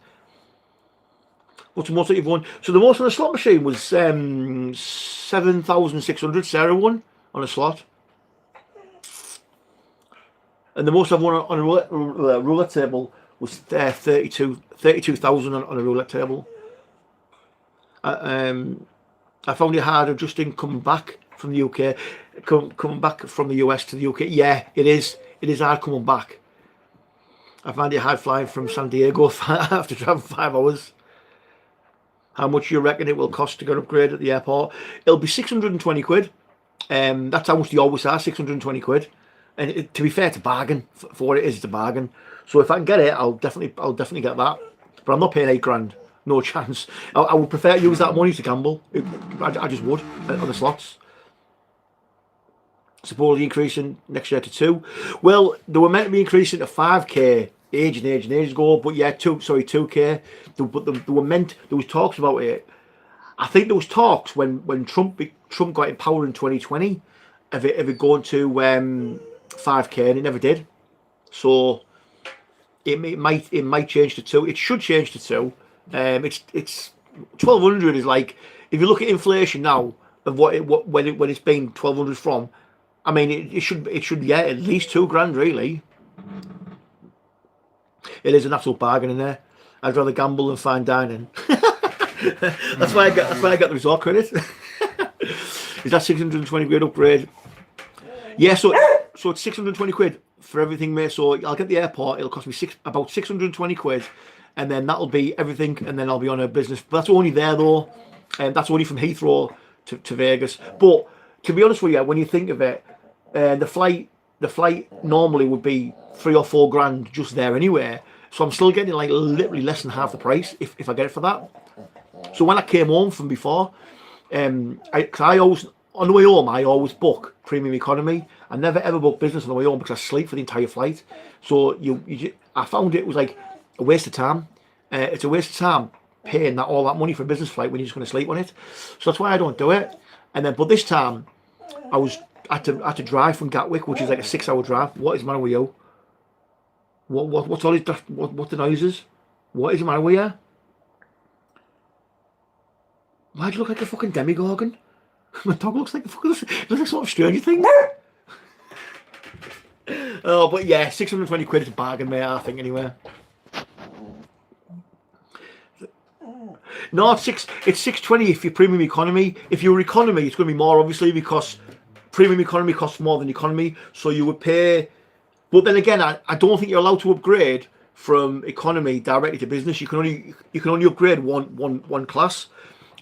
What's the most that you've won? So the most on a slot machine was 7,600. Sarah won on a slot. And the most I've won on a roulette table was 32,000 on a roulette table. I found it hard adjusting coming back from the UK, coming back from the US to the UK. Yeah, it is. It is hard coming back. I found it hard flying from San Diego after traveling 5 hours. How much you reckon it will cost to get upgraded at the airport? It'll be 620 quid. That's how much they always are, 620 quid. And to be fair, it's a bargain for what it is. It's a bargain. So if I can get it, I'll definitely get that. But I'm not paying £8. No chance. I would prefer to use that money to gamble. I just would on the slots. Supposedly increasing next year to 2. Well, they were meant to be increasing to 5k ages ago. But yeah, 2k. But they were meant. There was talks about it. I think there was talks when Trump got in power in 2020 of it going to 5k, and it never did. So it might change to 2. It should change to 2. It's 1,200 is like, if you look at inflation now of when it's been 1,200 from, I mean it should yeah, at least £2,000 really. It is an absolute bargain in there. I'd rather gamble than fine dining. that's why I got the resort credit. Is that 620 quid upgrade? Yeah, so it's 620 quid for everything, mate. So I'll get the airport. It'll cost me about 620 quid, and then that'll be everything. And then I'll be on a business. But that's only there though. and that's only from Heathrow to Vegas. But to be honest with you, when you think of it, the flight normally would be 3 or 4 grand just there anyway. So I'm still getting like literally less than half the price if I get it for that. So when I came home from before, I always, on the way home, I always book premium economy. I never ever book business on the way home because I sleep for the entire flight. So I found it was like a waste of time. It's a waste of time paying all that money for a business flight when you're just going to sleep on it. So that's why I don't do it. And then, but this time, I had to drive from Gatwick, which is like a 6-hour drive. What is the matter with you? What's all these? What the noises? What is the matter with you? Why do you look like a fucking demigorgon? My dog looks like a fucking, looks like sort of Stranger Things. Oh, but yeah, 620 quid is a bargain, mate, I think, anyway. No, it's 620 if you're premium economy. If you're economy, it's going to be more, obviously, because premium economy costs more than economy. So you would pay. But then again, I don't think you're allowed to upgrade from economy directly to business. You can only upgrade one class.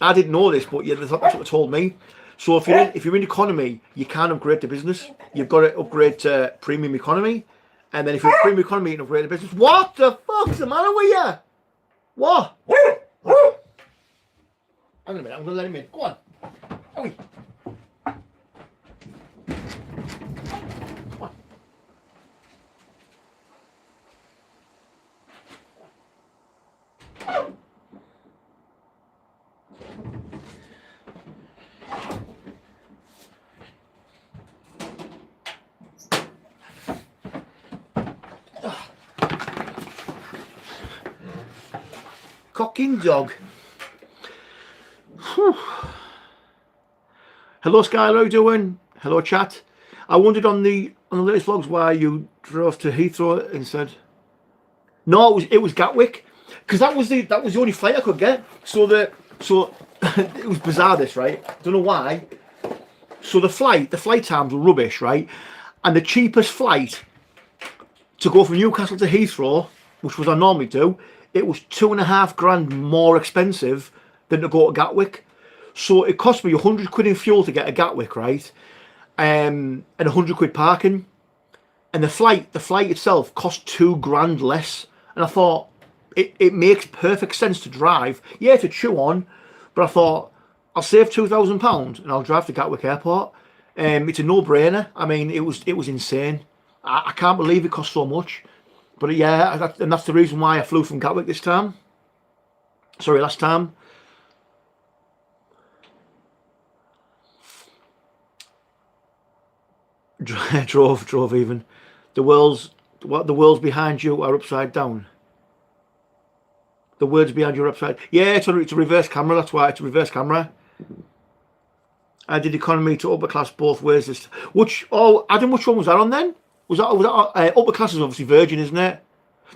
I didn't know this, but yeah, that's what they told me. So if you're in economy, you can't upgrade to business. You've got to upgrade to premium economy, and then if you're premium economy, you can upgrade to business. What the fuck's the matter with you? What? Hang on a minute, I'm gonna let him in. Go on. Owie. Come on. Cocking dog. Whew. Hello Skylar, how you doing? Hello chat. I wondered on the latest vlogs why you drove to Heathrow instead. No, it was Gatwick, because that was the only flight I could get. So it was bizarre, this, right? Don't know why. So the flight times were rubbish, right? And the cheapest flight to go from Newcastle to Heathrow, which was I normally do, it was 2.5 grand more expensive than to go to Gatwick. So it cost me 100 quid in fuel to get to Gatwick, right? And 100 quid parking. And the flight itself cost 2 grand less. And I thought, it makes perfect sense to drive. Yeah, to chew on, but I thought, I'll save £2,000 and I'll drive to Gatwick Airport. It's a no-brainer. I mean, it was insane. I can't believe it cost so much. But yeah, and that's the reason why I flew from Gatwick this time. Sorry, last time. drove even. The world's behind you are upside down. The words behind you are upside. Yeah, it's a reverse camera. That's why it's a reverse camera. I did economy to upper class both ways. Adam, which one was that on then? Was that upper class is obviously Virgin, isn't it?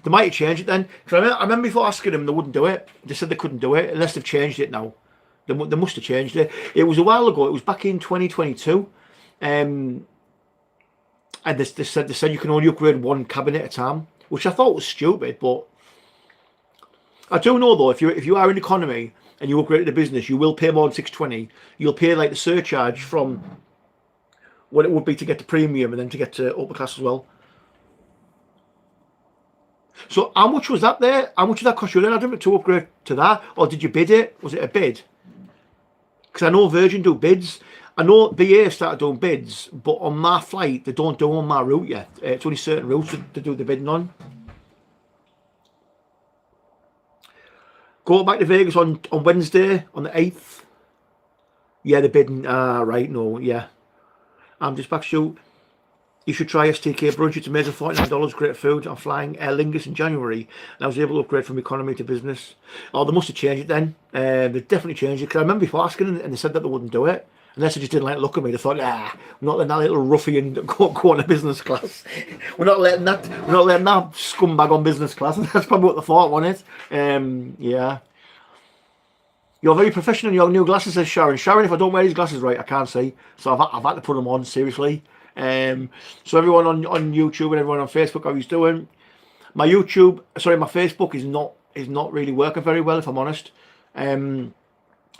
They might have changed it then. Because I remember before asking them, they wouldn't do it. They said they couldn't do it unless they've changed it now. They must have changed it. It was a while ago. It was back in 2022. And they said you can only upgrade one cabin at a time, which I thought was stupid. But I do know though, if you are in economy and you upgrade to business, you will pay more than 620. You'll pay like the surcharge from what it would be to get to premium and then to get to upper class as well. So how much was that there? How much did that cost you then? I didn't to upgrade to that, or did you bid it? Was it a bid? Because I know Virgin do bids. I know BA started doing bids, but on my flight they don't do on my route yet. It's only certain routes to do the bidding on. Go back to Vegas on Wednesday on the 8th. Yeah, the bidding. Right, no, yeah. I'm just back to you should try STK brunch. It's amazing, $49, great food. I'm flying Aer Lingus in January, and I was able to upgrade from economy to business. Oh, they must have changed it then. They definitely changed it, because I remember before asking, and they said that they wouldn't do it unless they just didn't like the look at me. They thought, we're not letting that little ruffian go on a business class. We're not letting that scumbag on business class. That's probably what they thought, wasn't it? Yeah. You're very professional in your new glasses, says Sharon. Sharon, if I don't wear these glasses right, I can't see. So I've had to put them on, seriously. So everyone on YouTube and everyone on Facebook, how you doing? My Facebook is not really working very well, if I'm honest.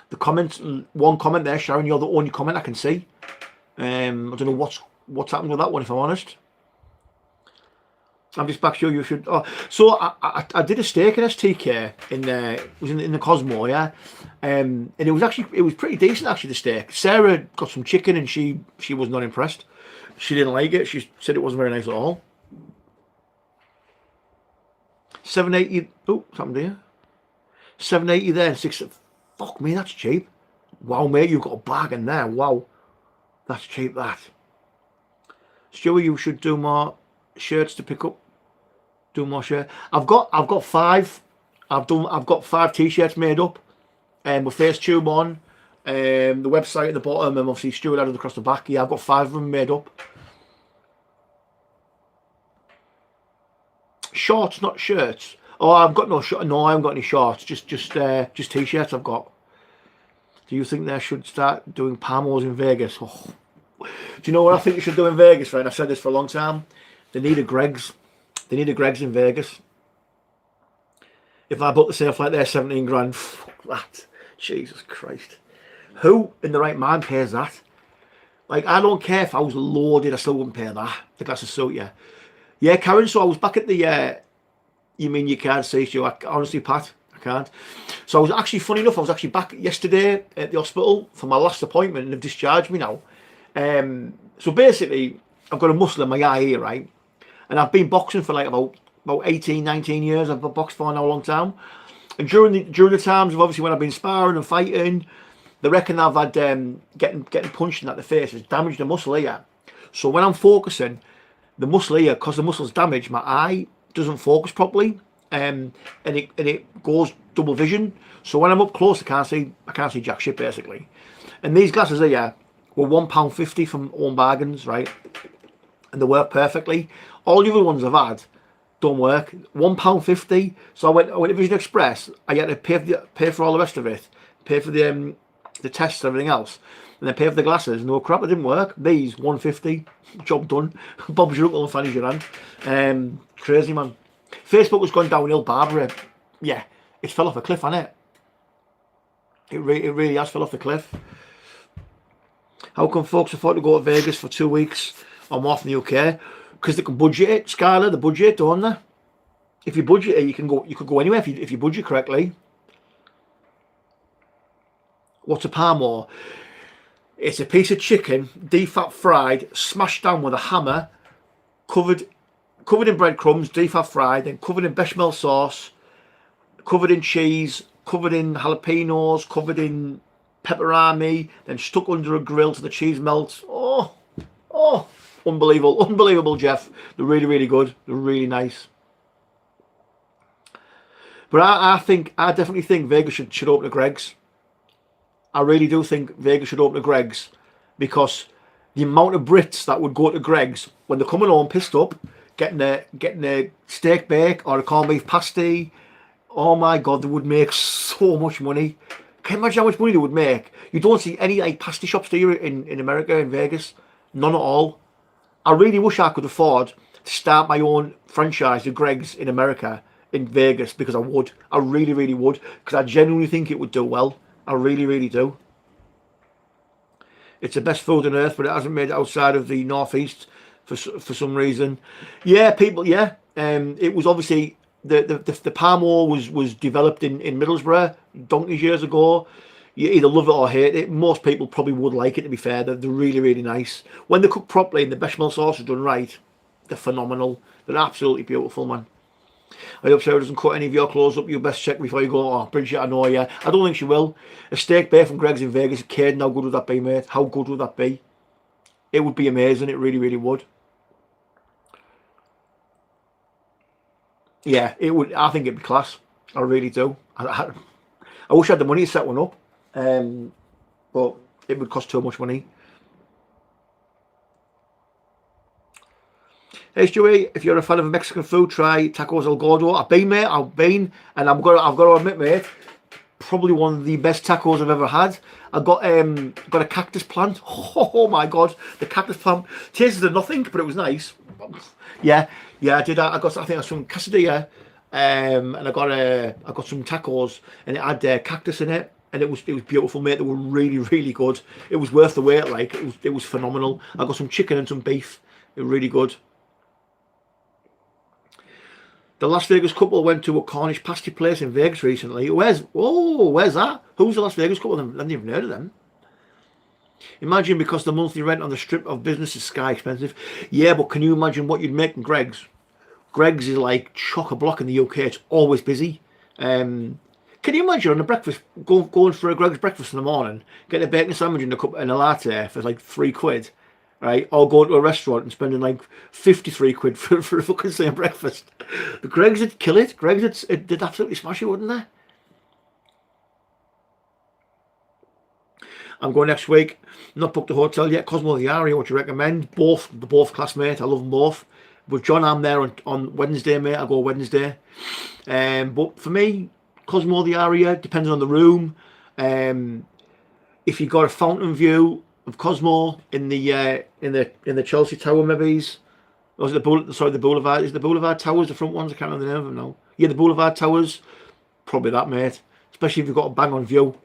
The comments, one comment there, Sharon, you're the only comment I can see. I don't know what's happened with that one, if I'm honest. I'm just back sure you should. Oh, so I did a steak in STK in it was in the Cosmo, yeah, and it was pretty decent actually. The steak. Sarah got some chicken and she was not impressed. She didn't like it. She said it wasn't very nice at all. 780. Oh, something here. 780 there. 6. Fuck me, that's cheap. Wow, mate, you've got a bargain there. Wow, that's cheap. That. Stewie, you should do more shirts to pick up. Do more shirts. I've got 5. I've got 5 t-shirts made up, with FaceTube on, the website at the bottom, and obviously StuuyLads across the back. Yeah, I've got 5 of them made up. Shorts, not shirts. Oh, I've got no short. No, I haven't got any shorts. Just t-shirts. I've got. Do you think they should start doing Palmos in Vegas? Oh. Do you know what I think they should do in Vegas, friend? I've said this for a long time. They need a Greggs. They need a Greggs in Vegas. If I book the safe flight there, 17 grand. Fuck that. Jesus Christ. Who in the right mind pays that? Like, I don't care if I was loaded, I still wouldn't pay that. The glass of suit, yeah. Yeah, Karen, so I was back at the, you mean you can't see, Stu? Honestly, Pat, I can't. So I was actually, funny enough, I was actually back yesterday at the hospital for my last appointment and they've discharged me now. So basically, I've got a muscle in my eye here, right? And I've been boxing for like about 18, 19 years. I've boxed for now a long time. And during the times of obviously when I've been sparring and fighting, they reckon I've had getting punched in the face has damaged the muscle here. So when I'm focusing, the muscle here, because the muscle's damaged, my eye doesn't focus properly, and it goes double vision. So when I'm up close, I can't see jack shit basically. And these glasses here were £1.50 from Own Bargains, right? And they work perfectly. All the other ones I've had don't work. £1.50. So I went to Vision Express. I had to pay for all the rest of it, pay for the tests and everything else, and then pay for the glasses. No crap, it didn't work. These £1.50. Job done. Bob's your uncle and Fanny's your hand. Crazy, man. Facebook has gone downhill, Barbara. Yeah, it's fell off a cliff, hasn't it? It really has fell off the cliff. How can folks afford to go to Vegas for 2 weeks or more from the UK? Because they can budget it, Skylar. The budget, don't they? If you budget it, you could go anywhere if you budget correctly. What's a parmo? It's a piece of chicken, deep-fat fried, smashed down with a hammer, covered in breadcrumbs, deep-fat fried, then covered in bechamel sauce, covered in cheese, covered in jalapenos, covered in pepperami, then stuck under a grill till the cheese melts. Oh, unbelievable, Jeff. They're really, really good. They're really nice. But I definitely think Vegas should open a Greggs. I really do think Vegas should open a Greggs, because the amount of Brits that would go to Greggs when they're coming home pissed up, getting a steak bake or a corned beef pasty, oh my God, they would make so much money. Can you imagine how much money they would make? You don't see any like pasty shops, do you, in America, in Vegas? None at all. I really wish I could afford to start my own franchise of Greggs in America, in Vegas, because I would. I really, really would, because I genuinely think it would do well. I really, really do. It's the best food on earth, but it hasn't made it outside of the northeast for some reason. Yeah, people. Yeah, it was obviously the Palmo was developed in Middlesbrough donkeys years ago. You either love it or hate it. Most people probably would like it, to be fair. They're really, really nice. When they're cooked properly and the bechamel sauce is done right, they're phenomenal. They're absolutely beautiful, man. I hope Sarah doesn't cut any of your clothes up. You best check before you go. Oh, Bridget, I know, yeah. I don't think she will. A steak bake from Greggs in Vegas. Caden, how good would that be, mate? How good would that be? It would be amazing. It really, really would. Yeah, it would. I think it'd be class. I really do. I wish I had the money to set one up. But it would cost too much money. Hey Stewie, if you're a fan of Mexican food, try Tacos El Gordo. I've been, mate. And I've got to admit, mate, probably one of the best tacos I've ever had. I got a cactus plant. Oh my God, the cactus plant tasted of nothing, but it was nice. Yeah, I did. I think I got some quesadilla, and I got some tacos, and it had cactus in it. and it was beautiful, mate. They were really, really good. It was worth the wait. Like it was phenomenal. I got some chicken and some beef. They were really good. The Las Vegas couple went to a Cornish pasty place in Vegas recently. Where's that? Who's the Las Vegas couple? I haven't even heard of them. Imagine, because the monthly rent on the strip of business is sky expensive. Yeah, but can you imagine what you'd make in Greg's? Greg's is like chock-a-block in the UK. It's always busy. Can you imagine on a breakfast, going for a Greg's breakfast in the morning, getting a bacon sandwich and a latte for like £3, right? Or going to a restaurant and spending like 53 quid for a fucking same breakfast. But Greg's would kill it. Greg's did absolutely smash it, wouldn't they? I'm going next week. Not booked a hotel yet. Cosmo the Aria, what do you recommend? Both classmates. I love them both. With John, I'm there on Wednesday, mate. I go Wednesday. But for me, Cosmo the Aria, depends on the room. If you've got a fountain view of Cosmo in the Chelsea Tower, maybe. Or is it the Boulevard? Is the Boulevard Towers the front ones? I can't remember the name of them now. Yeah, the Boulevard Towers. Probably that, mate. Especially if you've got a bang on view.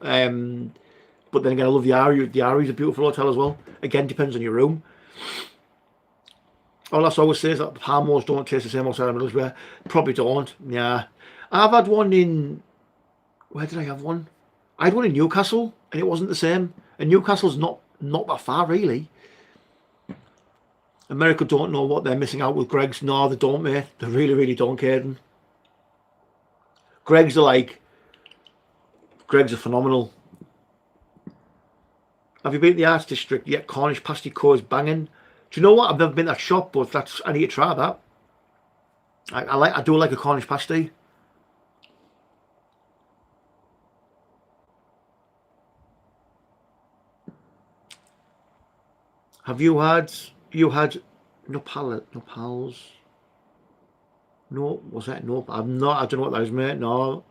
But then again, I love the Aria. The Aria is a beautiful hotel as well. Again, depends on your room. All I always say is that the Palmos don't taste the same outside of Middlesbrough. Probably don't. Yeah. I've had one in... Where did I have one? I had one in Newcastle, and it wasn't the same. And Newcastle's not that far, really. America don't know what they're missing out with Greg's. No, they don't, mate. They really, really don't, Caden. Greg's are phenomenal. Have you been to the Arts District yet? Cornish pasty co is banging. Do you know what? I've never been to that shop, but I need to try that. I do like a Cornish pasty. Have you had Nopals? No, was that no? I'm not. I don't know what that is, mate. No,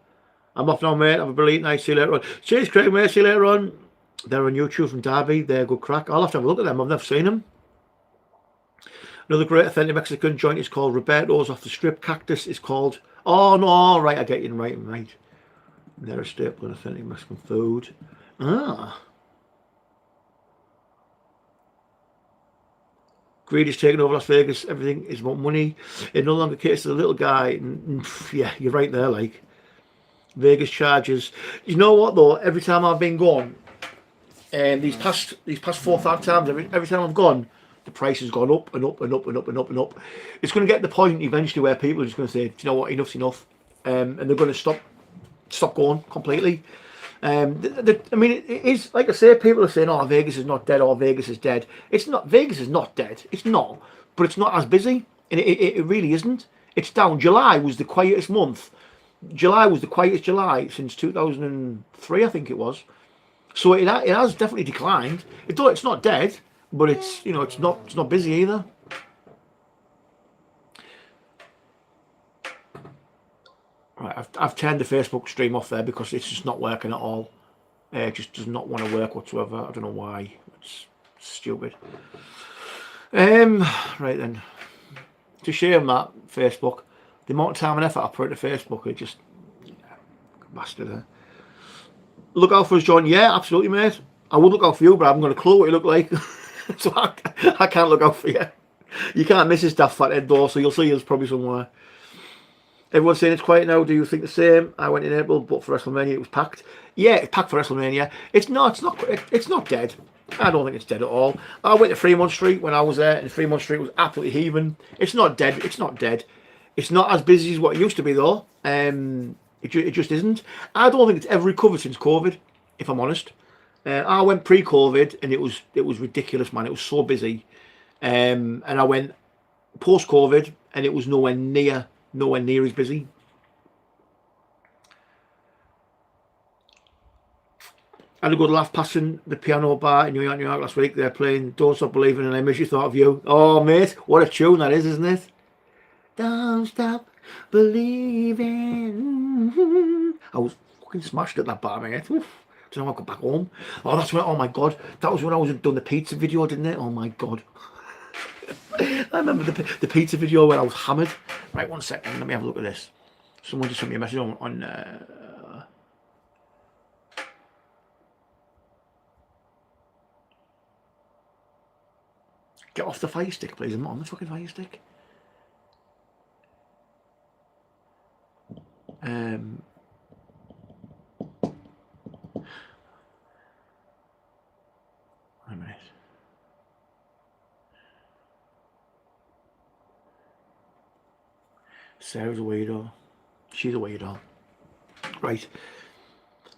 I'm off now, mate. Have a brilliant night. See you later on. Cheers, Craig, mate. See you later on. They're on YouTube from Derby. They're good crack. I'll have to have a look at them. I've never seen them. Another great authentic Mexican joint is called Roberto's off the strip. Cactus is called... Oh, no, right, I get you right. They're a staple in authentic Mexican food. Ah. Greed is taking over Las Vegas. Everything is about money. It no longer caters to the little guy. Yeah, you're right there, like. Vegas charges. You know what, though? Every time I've been gone, these past 4 or 5 times, every time I've gone, the price has gone up and up and up and up and up and up. It's going to get to the point eventually where people are just going to say, do you know what, enough's enough. And they're going to stop going completely. I mean, it is, like I say, people are saying, oh, Vegas is not dead, or Vegas is dead. It's not, Vegas is not dead. It's not, but it's not as busy. And it really isn't. It's down. July was the quietest month. July was the quietest July since 2003, I think it was. So it has definitely declined. It's not dead, but it's not busy either. Right, I've turned the Facebook stream off there because it's just not working at all. It just does not want to work whatsoever. I don't know why. It's stupid. Right then. To shame that Facebook, the amount of time and effort I put into Facebook, it just bastard. Look out for us, John. Yeah, absolutely, mate. I would look out for you, but I haven't got a clue what you look like. So I can't look out for you. You can't miss his daft fat head though, so you'll see us probably somewhere. Everyone's saying it's quiet now. Do you think the same? I went in April, but for WrestleMania it was packed. Yeah, it's packed for WrestleMania. It's not dead. I don't think it's dead at all. I went to Fremont Street when I was there, and Fremont Street was absolutely heaving. It's not dead. It's not dead. It's not as busy as what it used to be though. It just isn't. I don't think it's ever recovered since COVID, if I'm honest. I went pre-COVID and it was ridiculous, man. It was so busy. And I went post-COVID and it was nowhere near as busy. I had a good laugh passing the piano bar in New York last week. They're playing Don't Stop Believing and I Miss You, Thought of You. Oh, mate, what a tune that is, isn't it? Don't stop believing. I was fucking smashed at that bar, mate. Oof. So now I got back home. Oh, that's when, oh my God. That was when I was doing the pizza video, didn't it? Oh my God. I remember the pizza video when I was hammered. Right, 1 second. Let me have a look at this. Someone just sent me a message on Get off the fire stick, please. I'm not on the fucking fire stick. Wait a minute. Sarah's a weirdo. She's a weirdo. Right.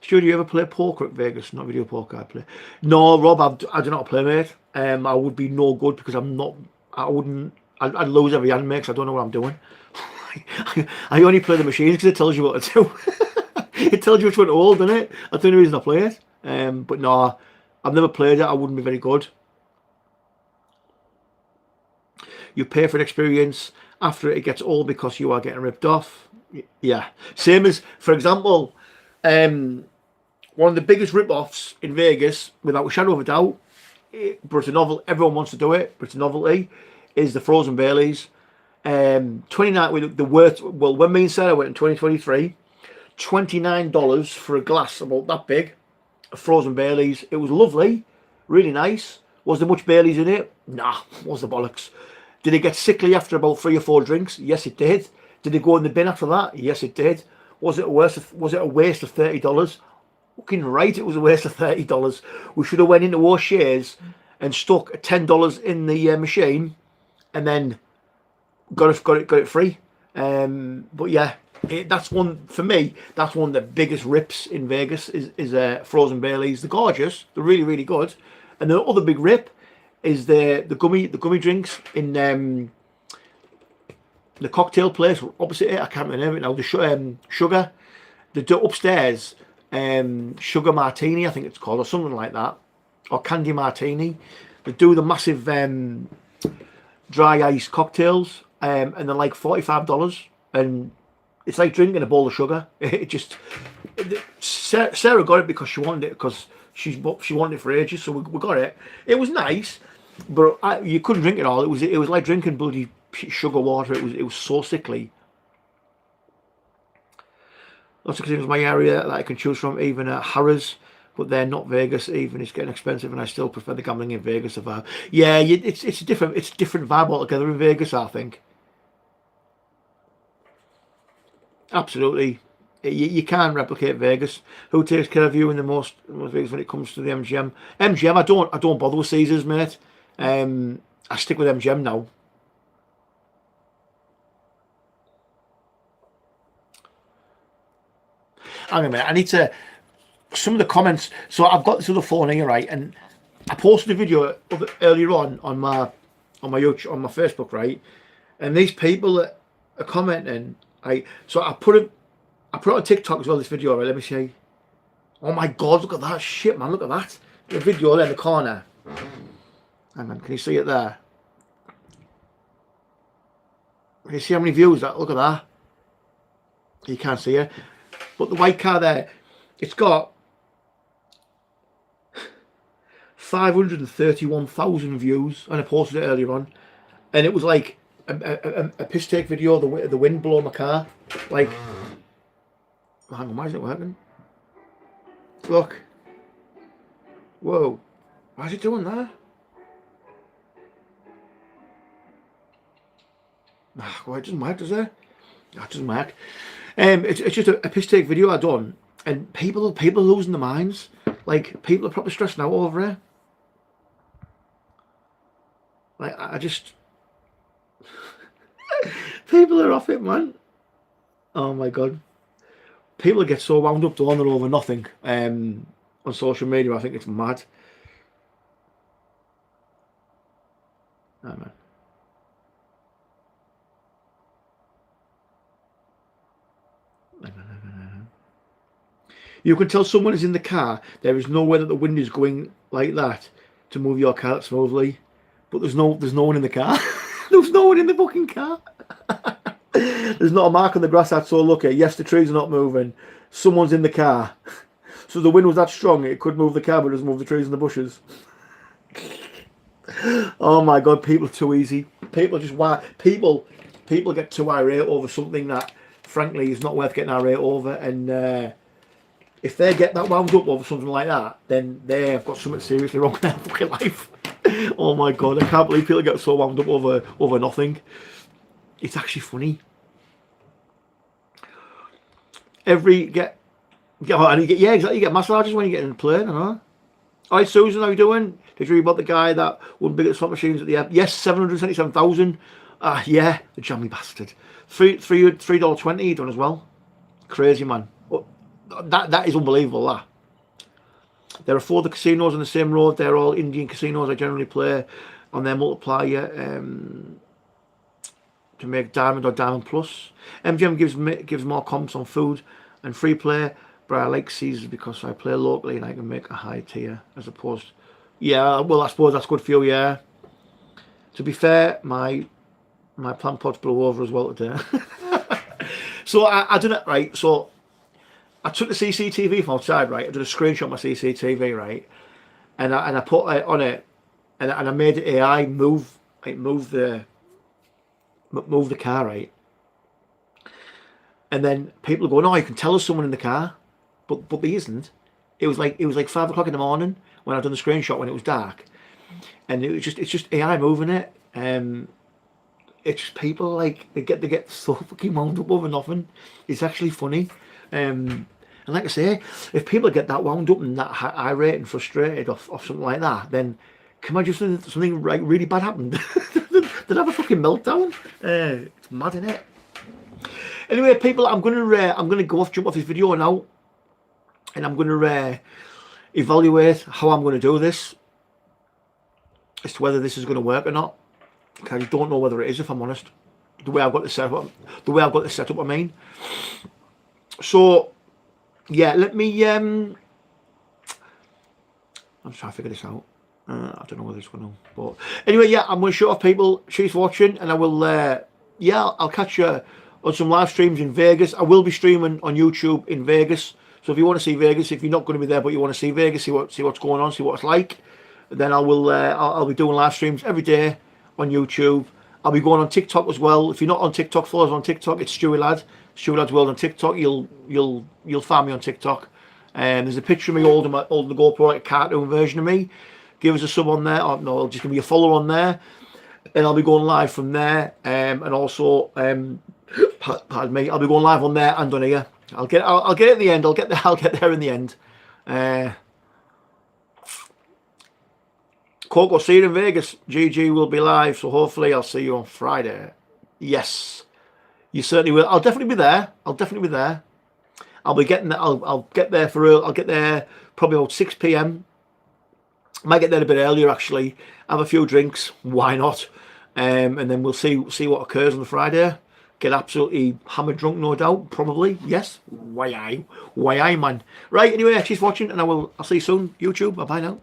Stu, do you ever play poker at Vegas? Not video poker, I play. No, Rob, I do not play, mate. I would be no good because I'm not. I'd lose every hand, mate, because I don't know what I'm doing. I only play the machines because it tells you what to do. It tells you which one to hold, doesn't it? That's the only reason I play it. But no, I've never played it. I wouldn't be very good. You pay for an experience after it gets old because you are getting ripped off. Yeah. Same as, for example, one of the biggest rip-offs in Vegas, without a shadow of a doubt, but it's a novel. Everyone wants to do it, but it's a novelty, is the Frozen Baileys. 29, the worst, well, when me and Sarah went in 2023, $29 for a glass about that big of Frozen Baileys. It was lovely, really nice. Was there much Baileys in it? Nah, was the bollocks. Did it get sickly after about 3 or 4 drinks? Yes, it did. Did it go in the bin after that? Yes, it did. Was it a waste of $30? Fucking right, it was a waste of $30. We should have went into O'Shea's and stuck $10 in the machine, and then got it free. But yeah, that's one for me. That's one of the biggest rips in Vegas. Is Frozen Baileys. They're gorgeous. They're really, really good. And the other big rip is the gummy drinks in the cocktail place opposite it. I can't remember it now. The sugar. They do upstairs. Sugar martini, I think it's called, or something like that, or candy martini. They do the massive dry ice cocktails, and they're like $45, and it's like drinking a bowl of sugar. It just Sarah got it because she wanted it, because she wanted it for ages, so we got it. It was nice, but you couldn't drink it all. It was like drinking bloody sugar water. It was so sickly. Lots of casinos in my area that I can choose from, even at Harrah's, but they're not Vegas. Even it's getting expensive, and I still prefer the gambling in Vegas. Yeah, it's a different vibe altogether in Vegas, I think. Absolutely, you can't replicate Vegas. Who takes care of you in the most Vegas when it comes to the MGM? MGM, I don't bother with Caesars, mate. I stick with MGM now. Hang on a minute, I need to, some of the comments. So I've got this other phone here, right, and I posted a video earlier on my YouTube, on my Facebook, right, and these people that are commenting, so I put it on TikTok as well, this video, right, let me see. Oh my god, look at that shit, man, look at that. The video there in the corner. Hang on, can you see it there? Can you see how many views that? Look at that. You can't see it. But the white car there, it's got 531,000 views, and I posted it earlier on, and it was like a piss take video of the wind blowing my car. Like, hang on, why isn't it working? Look. Whoa. Why is it doing that? Well, it doesn't work, does it? That doesn't work. It's just a piss take video I done, and people are losing their minds. Like, people are probably stressing out over it. Like, I just people are off it, man. Oh my god, people get so wound up on it over nothing on social media. I think it's mad. Oh, man. You can tell someone is in the car. There is no way that the wind is going like that to move your car smoothly. But there's no one in the car. There's no one in the fucking car. There's not a mark on the grass that's so lucky. Yes, the trees are not moving. Someone's in the car. So the wind was that strong it could move the car, but it doesn't move the trees and the bushes. Oh my god, people are too easy. People get too irate over something that frankly is not worth getting irate over, and if they get that wound up over something like that, then they have got something seriously wrong with their fucking life. Oh my god, I can't believe people get so wound up over nothing. It's actually funny. And you get yeah, exactly. You get massages when you get in the plane, I know. Hi Susan, how you doing? Did you read about the guy that won biggest slot machines at the airport? Yes, 777,000. Yeah, the jammy bastard. $3.20 done as well. Crazy man. That is unbelievable. That. There are 4 other casinos on the same road. They're all Indian casinos. I generally play on their multiplier to make Diamond or Diamond Plus. MGM gives more comps on food and free play, but I like Caesars because I play locally and I can make a high tier as opposed. Yeah, well, I suppose that's good for you. Yeah. To be fair, my plant pots blew over as well today. So I did it right. So I took the CCTV from outside, right? I did a screenshot of my CCTV, right? And I put it on it, and I made the AI move the car, right? And then people go, no, you can tell there's someone in the car, but there isn't. It was like 5 o'clock in the morning when I done the screenshot when it was dark, and it's just AI moving it. It's just people like they get so fucking wound up over nothing. It's actually funny. And like I say, if people get that wound up and that irate and frustrated off something like that, then can I just something like really bad happened? They'd have a fucking meltdown. It's mad, isn't it? Anyway, people, I'm gonna jump off this video now, and I'm gonna evaluate how I'm gonna do this, as to whether this is gonna work or not. Because I don't know whether it is, if I'm honest. The way I've got this set up, I mean. So yeah, let me I'm trying to figure this out. I don't know whether it's going to, but anyway, yeah, I'm going to shut off, people. Cheers for watching, and I will yeah, I'll catch you on some live streams in Vegas. I will be streaming on YouTube in Vegas, so if you want to see Vegas, if you're not going to be there but you want to see Vegas, see what's going on, see what it's like, then I'll be doing live streams every day on YouTube. I'll be going on TikTok as well. If you're not on TikTok, follow us on TikTok. It's StuuyLads World on TikTok. You'll find me on TikTok. There's a picture of me holding the GoPro, like a cartoon version of me. Give us a sub on there. Oh, no, just give me a follow on there, and I'll be going live from there. And also, pardon me, I'll be going live on there and on here. I'll get it in the end. I'll get there in the end. Coco, see you in Vegas. GG will be live, so hopefully I'll see you on Friday. Yes, you certainly will. I'll definitely be there. I'll be getting there. I'll get there I'll get there probably about 6 p.m. Might get there a bit earlier, actually. Have a few drinks. Why not? And then we'll see what occurs on the Friday. Get absolutely hammered drunk, no doubt. Probably. Yes. Why I, man. Right. Anyway, she's watching, and I'll see you soon. YouTube. Bye bye now.